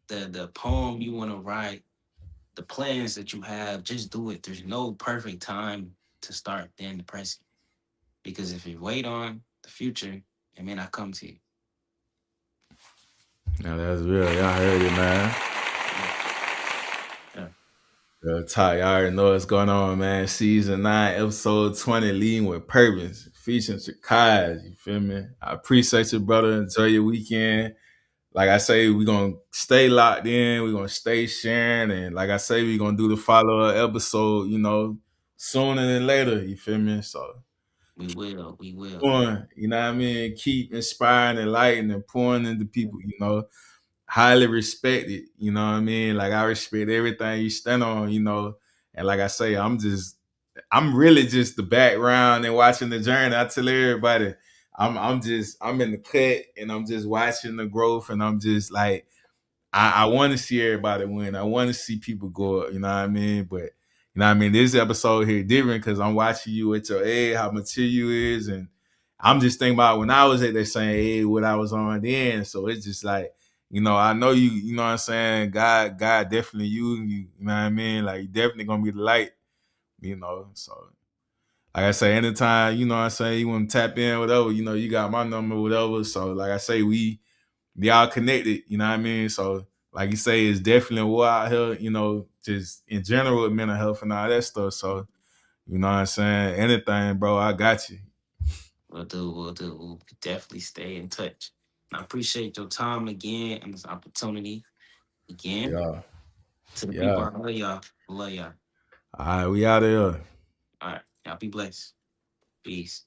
the poem you want to write, the plans that you have, just do it. There's no perfect time to start than the present. Because if you wait on the future, it may not come to you. Now that's real. Y'all heard it, man. Yeah. Yeah. Real talk. Y'all already know what's going on, man. Season 9, episode 20, Leading with Purpose, featuring Tricortz. You feel me? I appreciate you, brother. Enjoy your weekend. Like I say, we're going to stay locked in. We're going to stay sharing. And like I say, we're going to do the follow-up episode, you know, sooner than later. You feel me? So, We will. We will. pouring, you know what I mean? Keep inspiring, enlightening, and pouring into people, you know. Highly respected, you know what I mean? Like I respect everything you stand on, you know. And like I say, I'm just I'm really just the background and watching the journey. I tell everybody, I'm in the cut and I'm just watching the growth, and I'm just like, I want to see everybody win. I want to see people go up, you know what I mean? But you know what I mean, this episode here different because I'm watching you at your age, how mature you is, and I'm just thinking about when I was at that same age, what I was on then. So it's just like, you know, I know you, you know what I'm saying? God definitely using you, you know what I mean? Like, you definitely gonna be the light, you know. So like I say, anytime, you know what I'm saying, you want to tap in, whatever, you know, you got my number, whatever. So like I say, we all connected, you know what I mean? So like you say, it's definitely a war out here, you know, just in general with mental health and all that stuff. So, you know what I'm saying? Anything, bro, I got you. We'll do. We'll definitely stay in touch. I appreciate your time again and this opportunity again. Yeah. To the people, Yeah. I love y'all. I love y'all. All right, we out of here. All right. Y'all be blessed. Peace.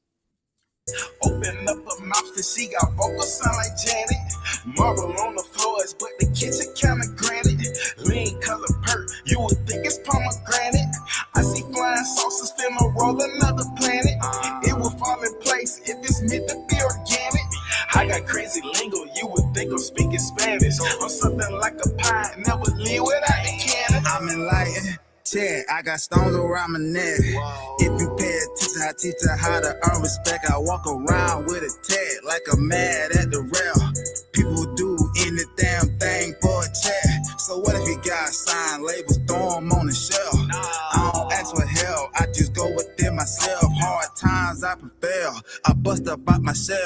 Open up her mouth and she got vocals sound like Janet. Marble on the floors, but the kitchen kinda granted. Lean color perk, you would think it's pomegranate. I see flying saucers finna roll another planet. It will fall in place if it's meant to be organic. I got crazy lingo, you would think I'm speaking Spanish. I'm something like a pie, never leave without the cannon. I'm enlightened. Check, I got stones around my neck. If you pay attention, I teach her how to earn respect. I walk around with a tag like a mad at the rail. People do any damn thing for a check. So what if you got signed labels, throw them on the shelf? I don't ask for help, I just go within myself. Hard times I prevail, I bust up out my shell.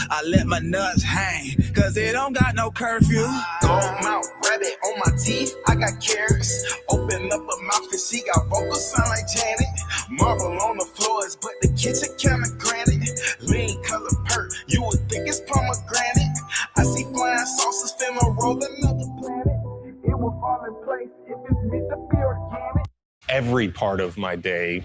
I let my nuts hang, cause it don't got no curfew. Gold mouth rabbit on my teeth, I got carrots. Open up a mouth and she got vocals sound like Janet. Marble on the floors, but the kitchen kinda granted. Lean color perk, you would think it's pomegranate. I see flying saucers finna roll another planet. It will fall in place if it's meant to be organic. Every part of my day